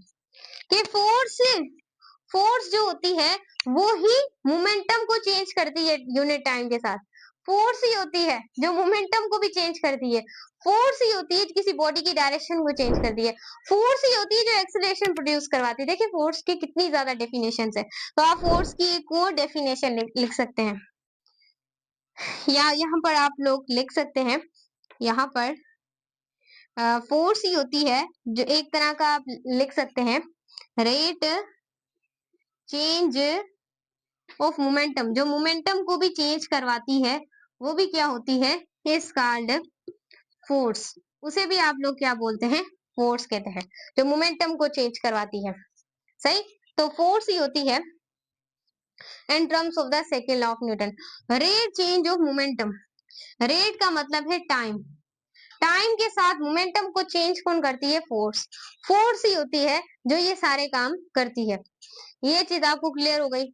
कि फोर्स जो होती है वो ही मोमेंटम को चेंज करती है यूनिट टाइम के साथ। फोर्स ही होती है जो मोमेंटम को भी चेंज करती है। फोर्स ही होती है किसी बॉडी की डायरेक्शन को चेंज करती है। फोर्स ही होती है जो एक्सेलरेशन प्रोड्यूस करवाती है। देखिए फोर्स की कितनी ज्यादा डेफिनेशंस है, तो आप फोर्स की एक और डेफिनेशन लिख सकते हैं, या यहाँ पर आप लोग लिख सकते हैं, यहाँ पर फोर्स ही होती है जो एक तरह का आप लिख सकते हैं रेट चेंज ऑफ मोमेंटम, जो मोमेंटम को भी चेंज करवाती है वो भी क्या होती है, इज कॉल्ड फोर्स। उसे भी आप लोग क्या बोलते हैं, फोर्स कहते हैं, जो मोमेंटम को चेंज करवाती है। सही, तो फोर्स ही होती है इन terms of the second law of Newton, rate change of momentum. Rate का मतलब है टाइम, टाइम के साथ मोमेंटम को चेंज कौन करती है, फोर्स। फोर्स ही होती है जो ये सारे काम करती है। ये चीज आपको क्लियर हो गई,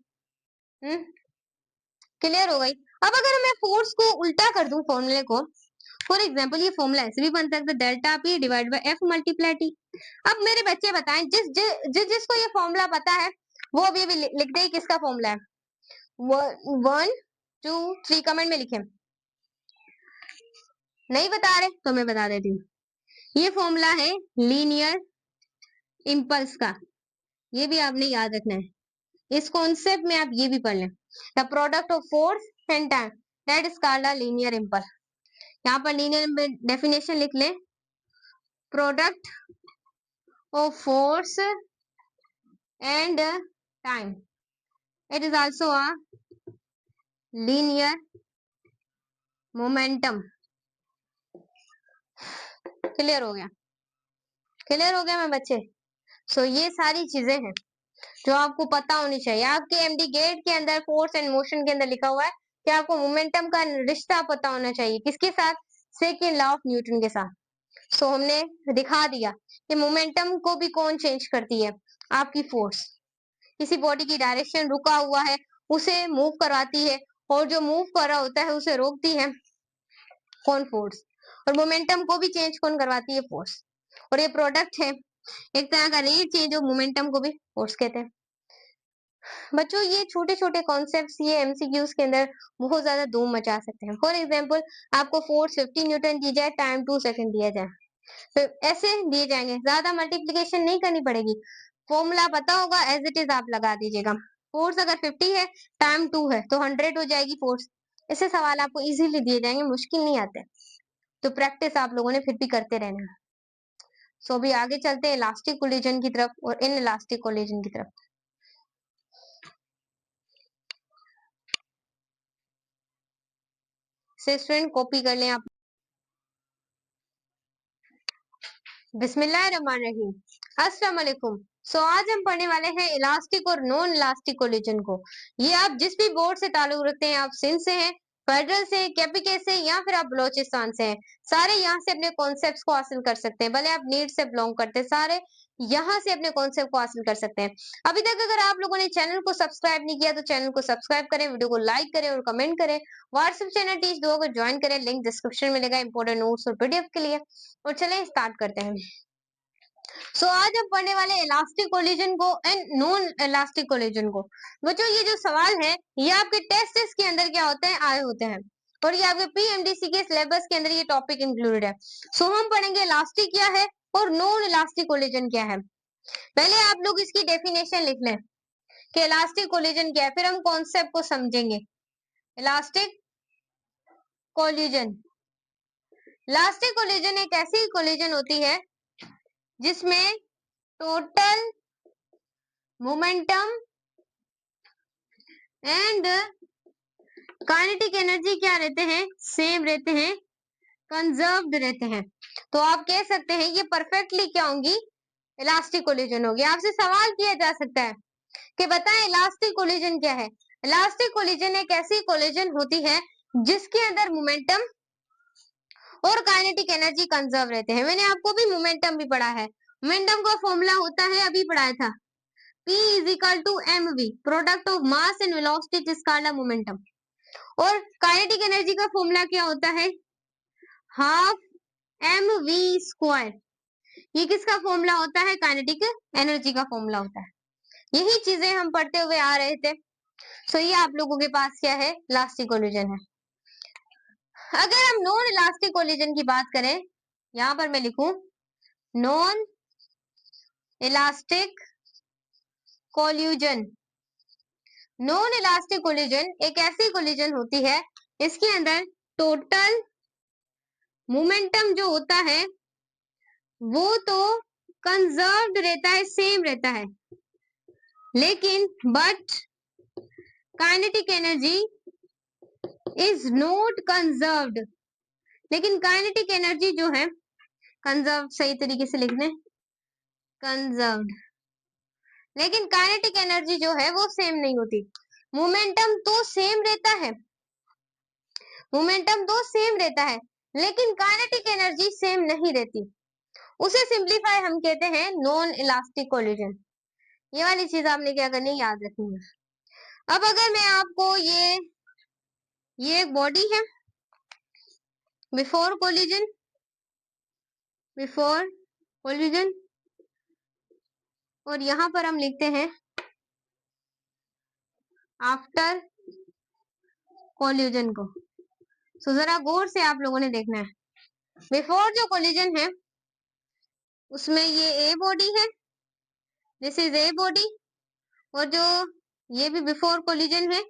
क्लियर हो गई। अब अगर मैं फोर्स को उल्टा कर दूं फॉर्मूले को, फॉर एग्जाम्पल ये फॉर्मूला ऐसे भी बन सकता है, delta P divide by F multiply T. अब मेरे बच्चे बताएं, जिसको ये फॉर्मूला पता है वो अभी भी लिख दे किसका फॉर्मूला है। 1 2 3 कमेंट में लिखे, नहीं बता रहे तो मैं बता देती हूँ। ये फॉर्मूला है लीनियर इम्पल्स का, ये भी आपने याद रखना है। इस कॉन्सेप्ट में आप ये भी पढ़ लें, the product of force and time that is called a linear impulse. यहाँ पर लीनियर डेफिनेशन लिख लें, product of force and time, it is also a linear momentum. Clear हो गया, क्लियर हो गया मैं बच्चे। सो ये सारी चीजें हैं जो आपको पता होनी चाहिए। आपके एमडी गेट के अंदर फोर्स एंड मोशन के अंदर लिखा हुआ है कि आपको मोमेंटम का रिश्ता पता होना चाहिए, किसके साथ, सेकेंड लॉ ऑफ न्यूटन के साथ। सो हमने दिखा दिया कि मोमेंटम को भी कौन चेंज करती है, आपकी फोर्स। किसी बॉडी की डायरेक्शन रुका हुआ है उसे मूव करवाती है, और जो मूव कर रहा होता है उसे रोकती है कौन, फोर्स। और मोमेंटम को भी चेंज कौन करवाती है, फोर्स। और ये प्रोडक्ट है एक तरह का रेट चेंज ऑफ मोमेंटम को भी फोर्स कहते हैं। बच्चों ये छोटे छोटे कॉन्सेप्ट्स ये एमसीक्यूज के अंदर बहुत ज्यादा धूम मचा सकते हैं। फॉर एग्जांपल आपको फोर्स 50 न्यूटन दी जाए, टाइम 2 सेकंड दिया जाए, तो ऐसे दिए जाएंगे, ज्यादा मल्टीप्लिकेशन नहीं करनी पड़ेगी, फॉर्मूला पता होगा, एज इट इज आप लगा दीजिएगा। फोर्स अगर 50 है, टाइम 2 है, तो 100 हो जाएगी फोर्स। ऐसे सवाल आपको इजीली दिए जाएंगे, मुश्किल नहीं आते, तो प्रैक्टिस आप लोगों ने फिर भी करते रहना है। सो अभी आगे चलते हैं इलास्टिक कोलिजन की तरफ और इन इलास्टिक कोलिजन की तरफ। से स्टूडेंट कॉपी कर लें आप। बिस्मिल्लाहिर्रहमानिर्रहीम, अस्सलाम वालेकुम। सो आज हम पढ़ने वाले हैं इलास्टिक और नॉन इलास्टिक कोलिजन को। ये आप जिस भी बोर्ड से ताल्लुक रखते हैं, आप सिंध से हैं, फेडरल से, केपीके से, या फिर आप बलोचिस्तान से हैं, सारे यहाँ से अपने कॉन्सेप्ट्स को हासिल कर सकते हैं। भले आप नीट से बिलोंग करते हैं, सारे यहाँ से अपने कॉन्सेप्ट को हासिल कर सकते हैं। अभी तक अगर आप लोगों ने चैनल को सब्सक्राइब नहीं किया तो चैनल को सब्सक्राइब करें, वीडियो को लाइक करें और कमेंट करें। व्हाट्सएप चैनल टीच दो को ज्वाइन करें, लिंक डिस्क्रिप्शन में मिलेगा इंपोर्टेंट नोट्स और पीडीएफ के लिए। और चलें स्टार्ट करते हैं। आज हम पढ़ने वाले इलास्टिक कोलिजन को एंड नॉन इलास्टिक कोलिजन को। बच्चों ये जो सवाल है ये आपके टेस्ट के अंदर क्या होते हैं, आए होते हैं और ये आपके पीएमडीसी के सिलेबस के अंदर ये टॉपिक इंक्लूडेड है। हम पढ़ेंगे इलास्टिक क्या है और नॉन इलास्टिक कोलिजन क्या है। पहले आप लोग इसकी डेफिनेशन लिख लें कि इलास्टिक कोलिजन क्या है, फिर हम कॉन्सेप्ट को समझेंगे। इलास्टिक कोलिजन, इलास्टिक कोलिजन एक ऐसी कोलिजन होती है जिसमें total momentum and kinetic energy क्या रहते हैं, सेम रहते हैं, कंजर्व्ड रहते हैं। तो आप कह सकते हैं ये परफेक्टली क्या होंगी, इलास्टिक कोलिजन होगी। आपसे सवाल किया जा सकता है कि बताएं इलास्टिक कोलिजन क्या है। इलास्टिक कोलिजन एक ऐसी कोलिजन होती है जिसके अंदर मोमेंटम और काइनेटिक एनर्जी कंजर्व रहते हैं। मैंने आपको भी मोमेंटम भी पढ़ा है, मोमेंटम का फॉर्मूला होता है, अभी पढ़ाया था, P is equal to mv, product of mass and velocity is called momentum. और काइनेटिक एनर्जी का फॉर्मूला क्या होता है, हाफ mv स्क्वायर। ये किसका फॉर्मूला होता है, काइनेटिक एनर्जी का फॉर्मूला होता है। यही चीजें हम पढ़ते हुए आ रहे थे। सो ये आप लोगों के पास क्या है, इलास्टिक कोलिजन है। अगर हम नॉन इलास्टिक कोलिजन की बात करें, यहां पर मैं लिखूं non elastic collision. Non elastic collision एक ऐसी कोलिजन होती है इसके अंदर टोटल मोमेंटम जो होता है वो तो कंजर्व्ड रहता है, सेम रहता है, लेकिन but kinetic energy is not conserved. लेकिन काइनेटिक एनर्जी जो है, कंजर्व सही तरीके से लिखने, कंजर्व्ड, लेकिन काइनेटिक एनर्जी जो है वो सेम नहीं होती। मोमेंटम तो सेम रहता है, मोमेंटम तो सेम रहता है, लेकिन काइनेटिक एनर्जी सेम नहीं रहती। उसे सिंप्लीफाई हम कहते हैं नॉन इलास्टिक कोलिजन। ये वाली चीज आपने क्या करनी है, याद रखनी है। अब अगर मैं आपको ये एक बॉडी है बिफोर कोलिजन, बिफोर कोलिजन, और यहां पर हम लिखते हैं आफ्टर कोलिजन को। सो जरा गौर से आप लोगों ने देखना है, बिफोर जो कोलिजन है उसमें ये ए बॉडी है, दिस इज ए बॉडी, और जो ये भी बिफोर कोलिजन है,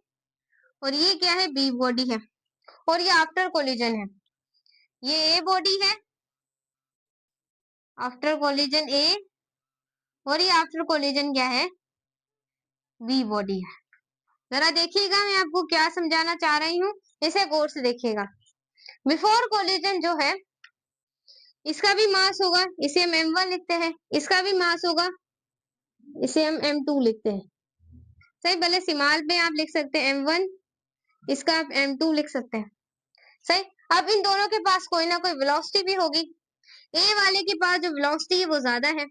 और ये क्या है, बी बॉडी है, और ये आफ्टर कोलिजन है। ये ए बॉडी है, आफ्टर कोलिजन ए, और ये आफ्टर कोलिजन क्या है, बी बॉडी है। जरा देखिएगा मैं आपको क्या समझाना चाह रही हूँ, इसे गौर से देखिएगा। बिफोर कोलिजन जो है इसका भी मास होगा, इसे हम m1 लिखते हैं, इसका भी मास होगा, इसे हम m2 लिखते हैं। सही, भले सिमाल में आप लिख सकते हैं m1, इसका आप m2 लिख सकते हैं। सही। अब इन दोनों के पास कोई ना कोई वेलोसिटी भी होगी। ए वाले के पास जो वेलोसिटी है वो ज्यादा है,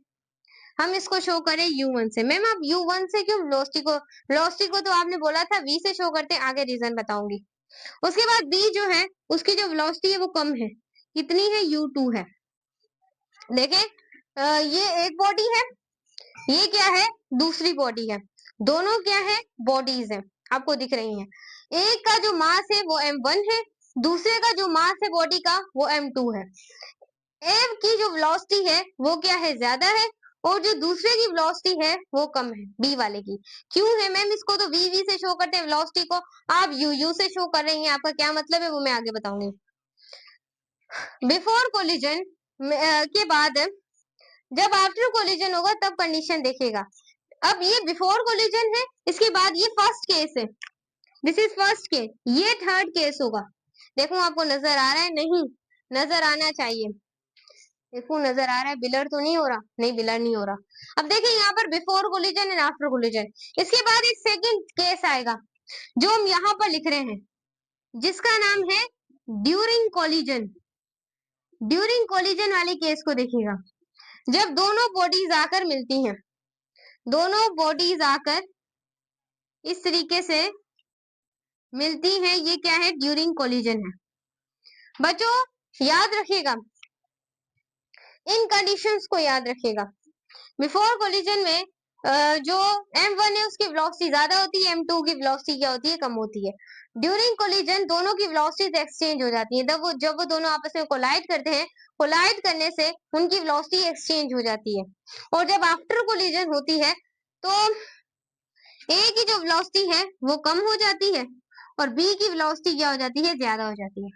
हम इसको शो करें u1 से। मैम आप u1 से क्यों वेलोसिटी को तो आपने बोला था v से शो करते हैं, आगे रीजन बताऊंगी। उसके बाद b जो है उसकी जो वेलोसिटी है वो कम है, कितनी है, u2 है। देखें ये एक बॉडी है, ये क्या है, दूसरी बॉडी है, दोनों क्या है, बॉडीज है, आपको दिख रही हैं। एक का जो मास है वो m1 है, दूसरे का जो मास है बॉडी का वो m2 है। m की जो वेलोसिटी है वो क्या है, ज्यादा है, और जो दूसरे की वेलोसिटी है वो कम है, b वाले की। क्यों है मैम, इसको तो v से शो करते हैं वेलोसिटी को, आप u से शो कर रही हैं, आपका क्या मतलब है वो मैं आगे बताऊंगी। बिफोर कोलिजन के बाद जब आफ्टर कोलिजन होगा तब कंडीशन देखिएगा। अब ये बिफोर कोलिजन है, इसके बाद ये फर्स्ट केस है, दिस इज फर्स्ट केस, ये थर्ड केस होगा। देखो आपको नजर आ रहा है, नहीं नजर आना चाहिए, देखो नजर आ रहा है, बिलर तो नहीं हो रहा, नहीं बिलर नहीं हो रहा। अब देखिए यहाँ पर before collision and after collision, इसके बाद एक सेकंड केस आएगा जो हम यहाँ पर लिख रहे हैं, जिसका नाम है ड्यूरिंग कोलिजन। ड्यूरिंग कोलिजन वाले केस को देखिएगा, जब दोनों बॉडीज आकर मिलती हैं, दोनों बॉडीज आकर इस तरीके से मिलती हैं, ये क्या है? ड्यूरिंग कोलिजन है। बच्चों याद रखिएगा, इन कंडीशंस को याद रखिएगा। बिफोर कोलिजन में जो m1 है उसकी वेलोसिटी ज्यादा होती है, m2 की वेलोसिटी क्या होती है? कम होती है। ड्यूरिंग कोलिजन दोनों की वेलोसिटीज एक्सचेंज हो जाती है। जब वो दोनों आपस में कोलाइड करते हैं, कोलाइड करने से उनकी वेलोसिटी एक्सचेंज हो जाती है। और जब आफ्टर कोलिजन होती है तो ए की जो वेलोसिटी है वो कम हो जाती है और बी की वेलोसिटी क्या हो जाती है? ज्यादा हो जाती है।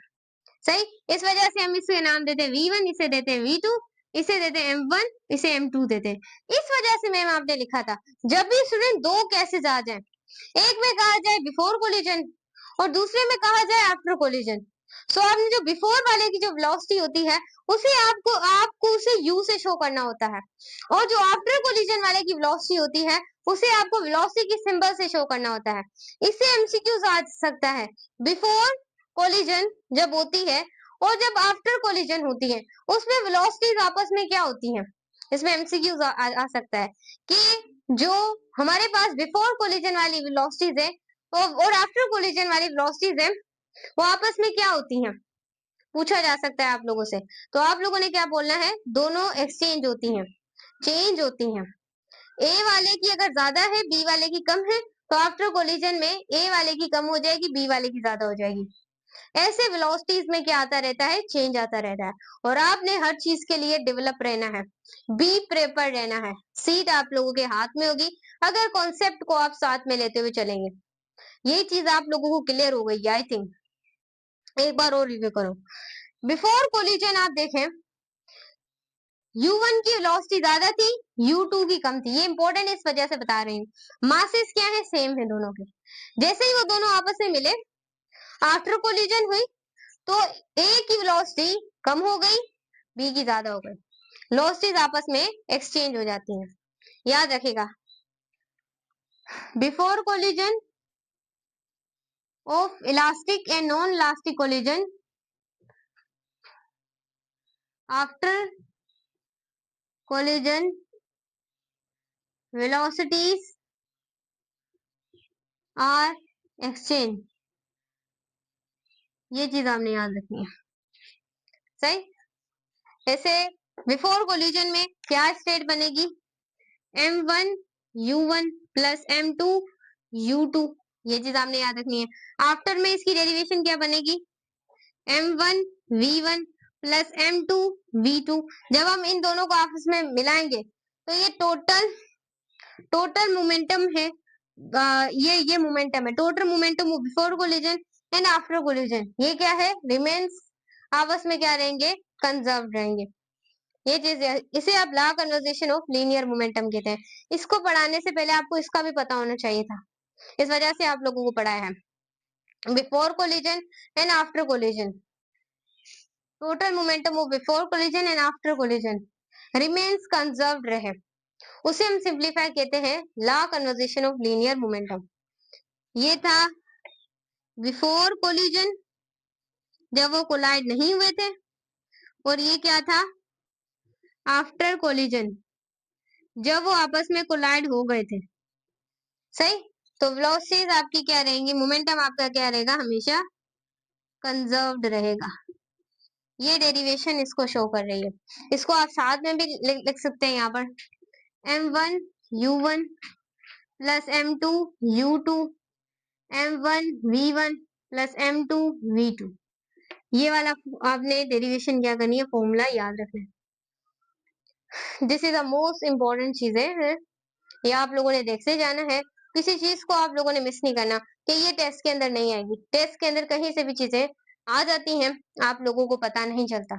सही, इस वजह से हम इसे नाम देते हैं v1, इसे देते हैं v2, इसे देते हैं m1, इसे m2 देते हैं। इस वजह से मैम आपने लिखा था, जब भी स्टूडेंट दो केसेस आ जाए, एक में कहा जाए बिफोर कोलिजन और दूसरे में कहा जाए आफ्टर कोलिजन, सो आपने जो बिफोर वाले की जो वेलोसिटी होती है उसे आपको उसे u से शो करना होता है, और जो आफ्टर कोलिजन वाले की वेलोसिटी होती है उसे आपको वेलोसिटी की सिंबल से शो करना होता है। इससे एमसीक्यूज आ सकता है, बिफोर कोलिजन जब होती है और जब आफ्टर कोलिजन होती है उसमें वेलोसिटीज आपस में क्या होती हैं। इसमें एमसीक्यूज आ सकता है कि जो हमारे पास बिफोर कोलिजन वाली वेलोसिटीज है और आफ्टर कोलिजन वाली वेलोसिटीज है वो आपस में क्या होती हैं, पूछा जा सकता है आप लोगों से। तो आप लोगों ने क्या बोलना है? दोनों एक्सचेंज होती हैं, चेंज होती हैं। ए वाले की अगर ज्यादा है, बी वाले की कम है, तो आफ्टर कोलिजन में ए वाले की कम हो जाएगी, बी वाले की ज्यादा हो जाएगी। ऐसे वेलोसिटीज में क्या आता रहता है? चेंज आता रहता है। और आपने हर चीज के लिए डेवलप रहना है, बी प्रेपर रहना है। सीट आप लोगों के हाथ में होगी अगर कॉन्सेप्ट को आप साथ में लेते हुए चलेंगे। ये चीज आप लोगों को क्लियर हो गई आई थिंक। एक बार और रिव्यू करो। बिफोर कोलिजन आप देखें u1 की वेलोसिटी ज्यादा थी, u2 की कम थी। ये इंपॉर्टेंट इस वजह से बता रही हूँ, मासेस क्या है? सेम है दोनों के। जैसे ही वो दोनों आपस में मिले, आफ्टर कोलिजन हुई तो ए की वेलोसिटी कम हो गई, बी की ज्यादा हो गई, वेलोसिटीज आपस में एक्सचेंज हो जाती हैं। याद रखिएगा, before collision of elastic and non elastic collision, after collision velocities are exchange. ये चीज आपने याद रखनी है। सही, ऐसे बिफोर कोलिजन में क्या स्टेट बनेगी? m1 u1 plus m2 u2, ये चीज आपने याद रखनी है। आफ्टर में इसकी डेरिवेशन क्या बनेगी? m1 v1 plus m2 v2। जब हम इन दोनों को आपस में मिलाएंगे तो ये टोटल मोमेंटम है, ये मोमेंटम है, total momentum before collision and after collision. ये क्या है? रिमेन्स आपस में क्या रहेंगे? कंजर्व रहेंगे। ये चीज है, इसे आप law conversation of linear momentum कहते हैं। इसको पढ़ाने से पहले आपको इसका भी पता होना चाहिए था, इस वजह से आप लोगों को पढ़ाया है। Before collision and after collision, total momentum of before collision and after collision remains conserved रहे, उसे हम सिंप्लीफाई कहते हैं law conversation of linear momentum. ये था बिफोर कोलिजन जब वो कोलाइड नहीं हुए थे, और ये क्या था? आफ्टर कोलिजन जब वो आपस में कोलाइड हो गए थे। सही, तो वेलोसिटीज आपकी क्या रहेंगी? मोमेंटम आपका क्या रहेगा? हमेशा कंजर्व्ड रहेगा। ये डेरिवेशन इसको शो कर रही है। इसको आप साथ में भी लिख सकते हैं यहाँ पर, m1 u1 plus m2 u2 m1 v1 plus m2 v2। ये वाला आपने डेरिवेशन क्या करनी है? फॉर्मूला याद रखना है। This is the most important चीज है, ये आप लोगों ने देखते जाना है, किसी चीज को आप लोगों ने मिस नहीं करना कि ये टेस्ट के अंदर नहीं आएगी। टेस्ट के अंदर कहीं से भी चीजें आ जाती हैं, आप लोगों को पता नहीं चलता।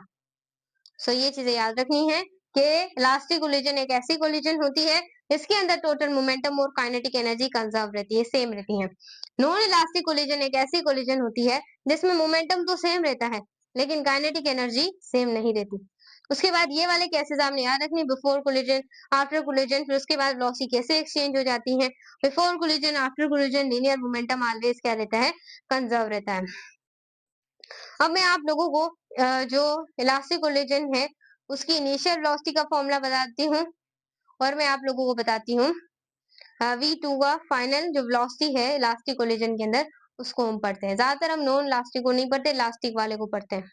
सो ये चीजें याद रखनी है कि इलास्टिक कोलिजन एक ऐसी कोलिजन होती है इसके अंदर टोटल मोमेंटम और काइनेटिक एनर्जी कंजर्व रहती है, सेम रहती है। नॉन इलास्टिक कोलिजन एक ऐसी कोलिजन होती है जिसमें मोमेंटम तो सेम रहता है लेकिन काइनेटिक एनर्जी सेम नहीं रहती। उसके बाद ये वाले केसेस आपने याद रखने, बिफोर कोलिजन, आफ्टर कोलिजन, फिर उसके बाद वेलोसिटी कैसे एक्सचेंज हो जाती है। Before collision, after collision, linear momentum always क्या रहता है? कंजर्व रहता है। अब मैं आप लोगों को जो इलास्टिक कोलिजन है उसकी इनिशियल वेलोसिटी का फॉर्मूला बताती हूँ और मैं आप लोगों को बताती हूँ V2 का फाइनल जो वेलोसिटी है इलास्टिक कोलिजन के अंदर, उसको हम पढ़ते हैं। ज्यादातर हम नॉन इलास्टिक को नहीं पढ़ते, इलास्टिक वाले को पढ़ते हैं।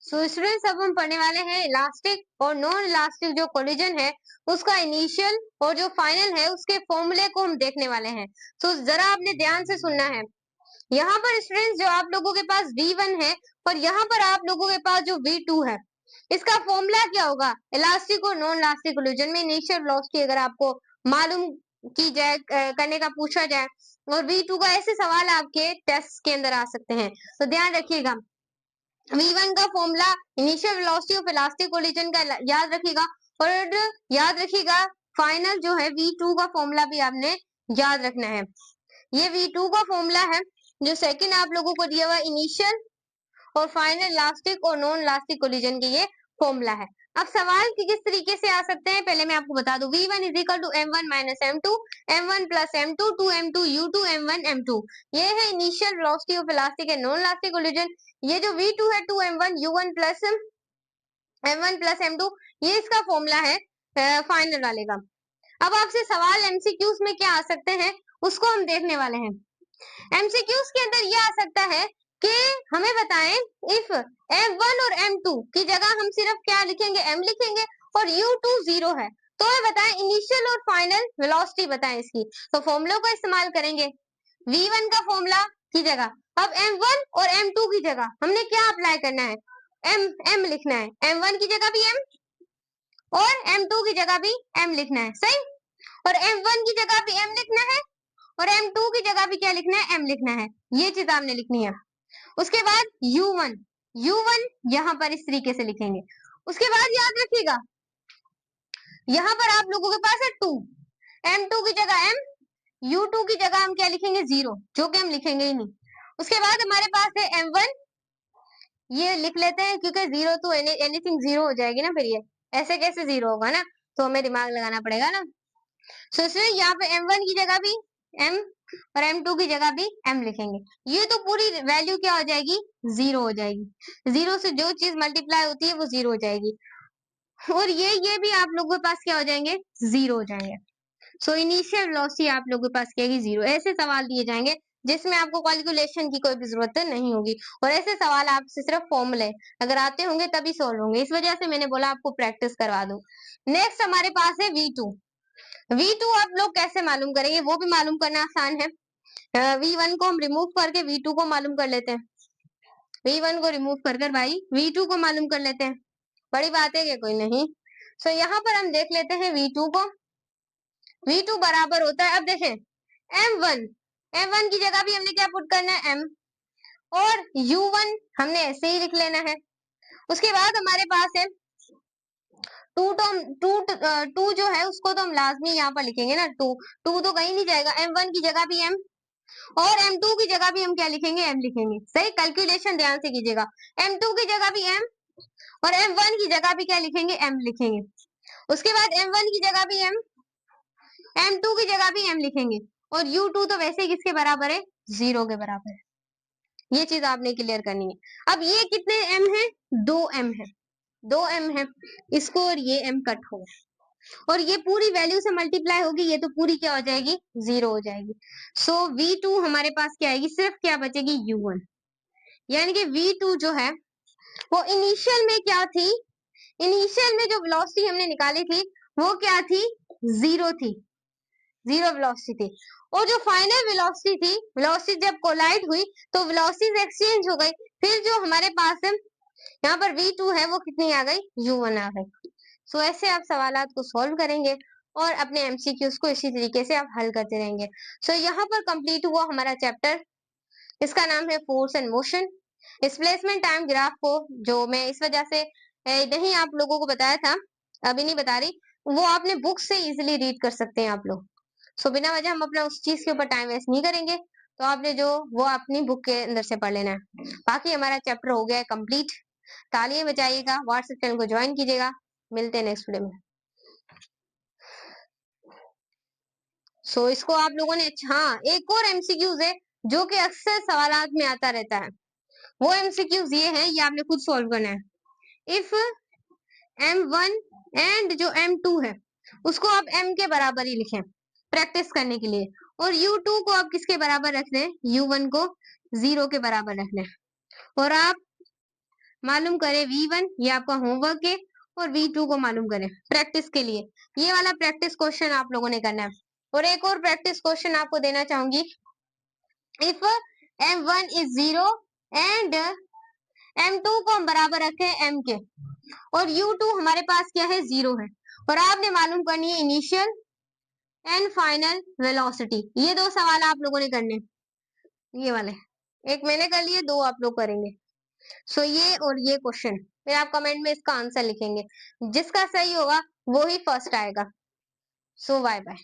सो स्टूडेंट्स, अब हम पढ़ने वाले हैं इलास्टिक और नॉन इलास्टिक जो कोलिजन है उसका इनिशियल और जो फाइनल है उसके फॉर्मूले को हम देखने वाले हैं। सो जरा आपने ध्यान से सुनना है। यहाँ पर स्टूडेंट्स जो आप लोगों के पास V1 है और यहाँ पर आप लोगों के पास जो V2 है, इसका फॉर्मूला क्या होगा? इलास्टिक और नॉन इलास्टिक कोलिजन में इनिशियल वेलोसिटी अगर आपको मालूम की जाए, करने का पूछा जाए, और V2 का ऐसे सवाल आपके टेस्ट के अंदर आ सकते हैं, तो ध्यान रखिएगा। V1 का formula initial velocity of elastic collision का याद रखिएगा, और याद रखिएगा फाइनल जो है V2 का फॉर्मूला भी आपने याद रखना है। ये V2 का फॉर्मूला है जो सेकंड आप लोगों को दिया हुआ इनिशियल और फाइनल इलास्टिक और नॉन इलास्टिक कोलिजन के ये फॉर्मूला है। अब सवाल किस तरीके से आ सकते हैं पहले मैं आपको बता दूं। V1 is equal to M1 minus M2, M1 plus M2, 2M2 U2 M1 M2। ये है initial velocity of elastic and non elastic collision. ये जो V2 है 2M1 U1 plus M1 plus M2, ये इसका फॉर्मूला है फाइनल वाले का। अब आपसे सवाल MCQs में क्या आ सकते हैं उसको हम देखने वाले हैं। MCQs के अंदर ये आ सकता है कि हमें बताएं इफ M1 और M2 की जगह हम सिर्फ क्या लिखेंगे, M लिखेंगे, और U2 0 है, तो ये बताएं इनिशियल और फाइनल वेलोसिटी बताएं इसकी। तो फॉर्मूलों का इस्तेमाल करेंगे। V1 का फॉर्मूला की जगह अब M1 और M2 की जगह हमने क्या अप्लाई करना है, M लिखना है। M1 की जगह भी M और M2 की जगह भी M लिखना है, सही। और M1 की जगह भी M लिखना है और M2 की जगह भी क्या लिखना है, M लिखना है। ये चीज आपने लिखनी है। उसके बाद U1 यहाँ पर इस तरीके से लिखेंगे। उसके बाद याद रखिएगा यहाँ पर आप लोगों के पास है 2, M2 की जगह M, U2 की जगह हम क्या लिखेंगे 0, जो कि हम लिखेंगे ही नहीं। उसके बाद हमारे पास है M1, ये लिख लेते हैं क्योंकि 0 तो एनीथिंग 0 हो जाएगी ना, फिर ये ऐसे कैसे 0 होगा ना, तो हमें दिमाग लगाना पड़ेगा ना। सो इसलिए यहाँ पे M1 की जगह भी M और M2 की जगह भी M लिखेंगे। ये तो पूरी वैल्यू क्या हो जाएगी, 0 हो जाएगी। 0 से जो चीज मल्टीप्लाई होती है वो 0 हो जाएगी, और ये भी आप लोगों के पास क्या हो जाएंगे, 0 हो जाएंगे। सो इनिशियल वेलोसिटी आप लोगों के पास क्या है, 0। ऐसे सवाल दिए जाएंगे जिसमें आपको कैलकुलेशन की कोई भी जरूरत नहीं होगी, और ऐसे सवाल आपसे सिर्फ फॉर्मूले अगर आते होंगे तभी सोल्व होंगे। इस वजह से मैंने बोला आपको प्रैक्टिस करवा दूं। नेक्स्ट हमारे पास है V2 आप लोग कैसे मालूम करेंगे, वो भी मालूम करना आसान है। V1 को हम रिमूव करके V2 को मालूम कर लेते हैं। V1 को रिमूव कर भाई V2 को मालूम कर लेते हैं। बड़ी बात है कि कोई नहीं। सो यहाँ पर हम देख लेते हैं V2 को। V2 बराबर होता है, अब देखें M1 की जगह भी हमने क्या पुट करना है, M, और U1 हमने ऐसे ही लिख लेना है। उसके बाद हमारे पास है टू जो है उसको तो हम लाजमी यहाँ पर लिखेंगे ना, टू तो कहीं नहीं जाएगा। M1 की जगह भी M और M2 की जगह भी हम क्या लिखेंगे, M लिखेंगे। सही कैलकुलेशन ध्यान से कीजिएगा। M2 की जगह भी M और M1 की जगह भी क्या लिखेंगे, M लिखेंगे। उसके बाद M1 की जगह भी M, M2 की जगह भी M लिखेंगे, और U2 तो वैसे ही किसके बराबर है, 0 के बराबर है। ये चीज आपने क्लियर करनी है। अब ये कितने M है, 2 M है, 2 M है, इसको और ये M कट हो और ये पूरी वैल्यू से मल्टीप्लाई होगी, ये तो पूरी क्या हो जाएगी, 0 हो जाएगी। सो V2 हमारे पास क्या आएगी, सिर्फ क्या बचेगी, U1। यानी कि V2 जो है वो इनिशियल में क्या थी, इनिशियल में जो वेलोसिटी हमने निकाली थी वो क्या थी, 0 थी, 0 वेलोसिटी थी। और जो फाइनल वेलोसिटी थी, वेलोसिटी जब कोलाइड हुई तो वेलोसिटीज एक्सचेंज हो गई। फिर जो हमारे पास है यहाँ पर V2 है वो कितनी आ गई, U1 आ गई। सो ऐसे आप सवालात को सॉल्व करेंगे और अपने MCQs को इसी तरीके से आप हल करते रहेंगे। सो यहाँ पर कंप्लीट हुआ हमारा चैप्टर, इसका नाम है force and motion. Displacement time graph को जो मैं इस वजह से नहीं आप लोगों को बताया था, अभी नहीं बता रही, वो आपने बुक से इजिली रीड कर सकते हैं आप लोग। सो बिना वजह हम अपना उस चीज के ऊपर टाइम वेस्ट नहीं करेंगे, तो आपने जो वो अपनी बुक के अंदर से पढ़ लेना है। बाकी हमारा चैप्टर हो गया है कंप्लीट। तालियां बजाइएगा, व्हाट्सएप चैनल को ज्वाइन कीजिएगा। मिलते हैं नेक्स्ट वीडियो में। सो इसको आप लोगों ने, हाँ एक और MCQs है जो कि अक्सर सवालात में आता रहता है। वो एमसीक्यूज ये है, ये आपने खुद सॉल्व करना है। इफ M1 एंड जो M2 है उसको आप M के बराबर ही लिखें प्रैक्टिस करने के लिए, और U2 को आप किसके बराबर रख लें, U1 को 0 के बराबर रख लें, और आप मालूम करें V1, ये आपका होमवर्क है, और V2 को मालूम करें प्रैक्टिस के लिए। ये वाला प्रैक्टिस क्वेश्चन आप लोगों ने करना है। और एक और प्रैक्टिस क्वेश्चन आपको देना चाहूंगी, if M1 is 0 and M2 को हम बराबर रखें M के, और U2 हमारे पास क्या है, 0 है, और आपने मालूम करनी है इनिशियल एंड फाइनल वेलोसिटी। ये दो सवाल आप लोगों ने करने, ये वाले एक मैंने कर लिए, दो आप लोग करेंगे। सो ये और ये क्वेश्चन फिर आप कमेंट में इसका आंसर लिखेंगे, जिसका सही होगा वो ही फर्स्ट आएगा। सो बाय बाय।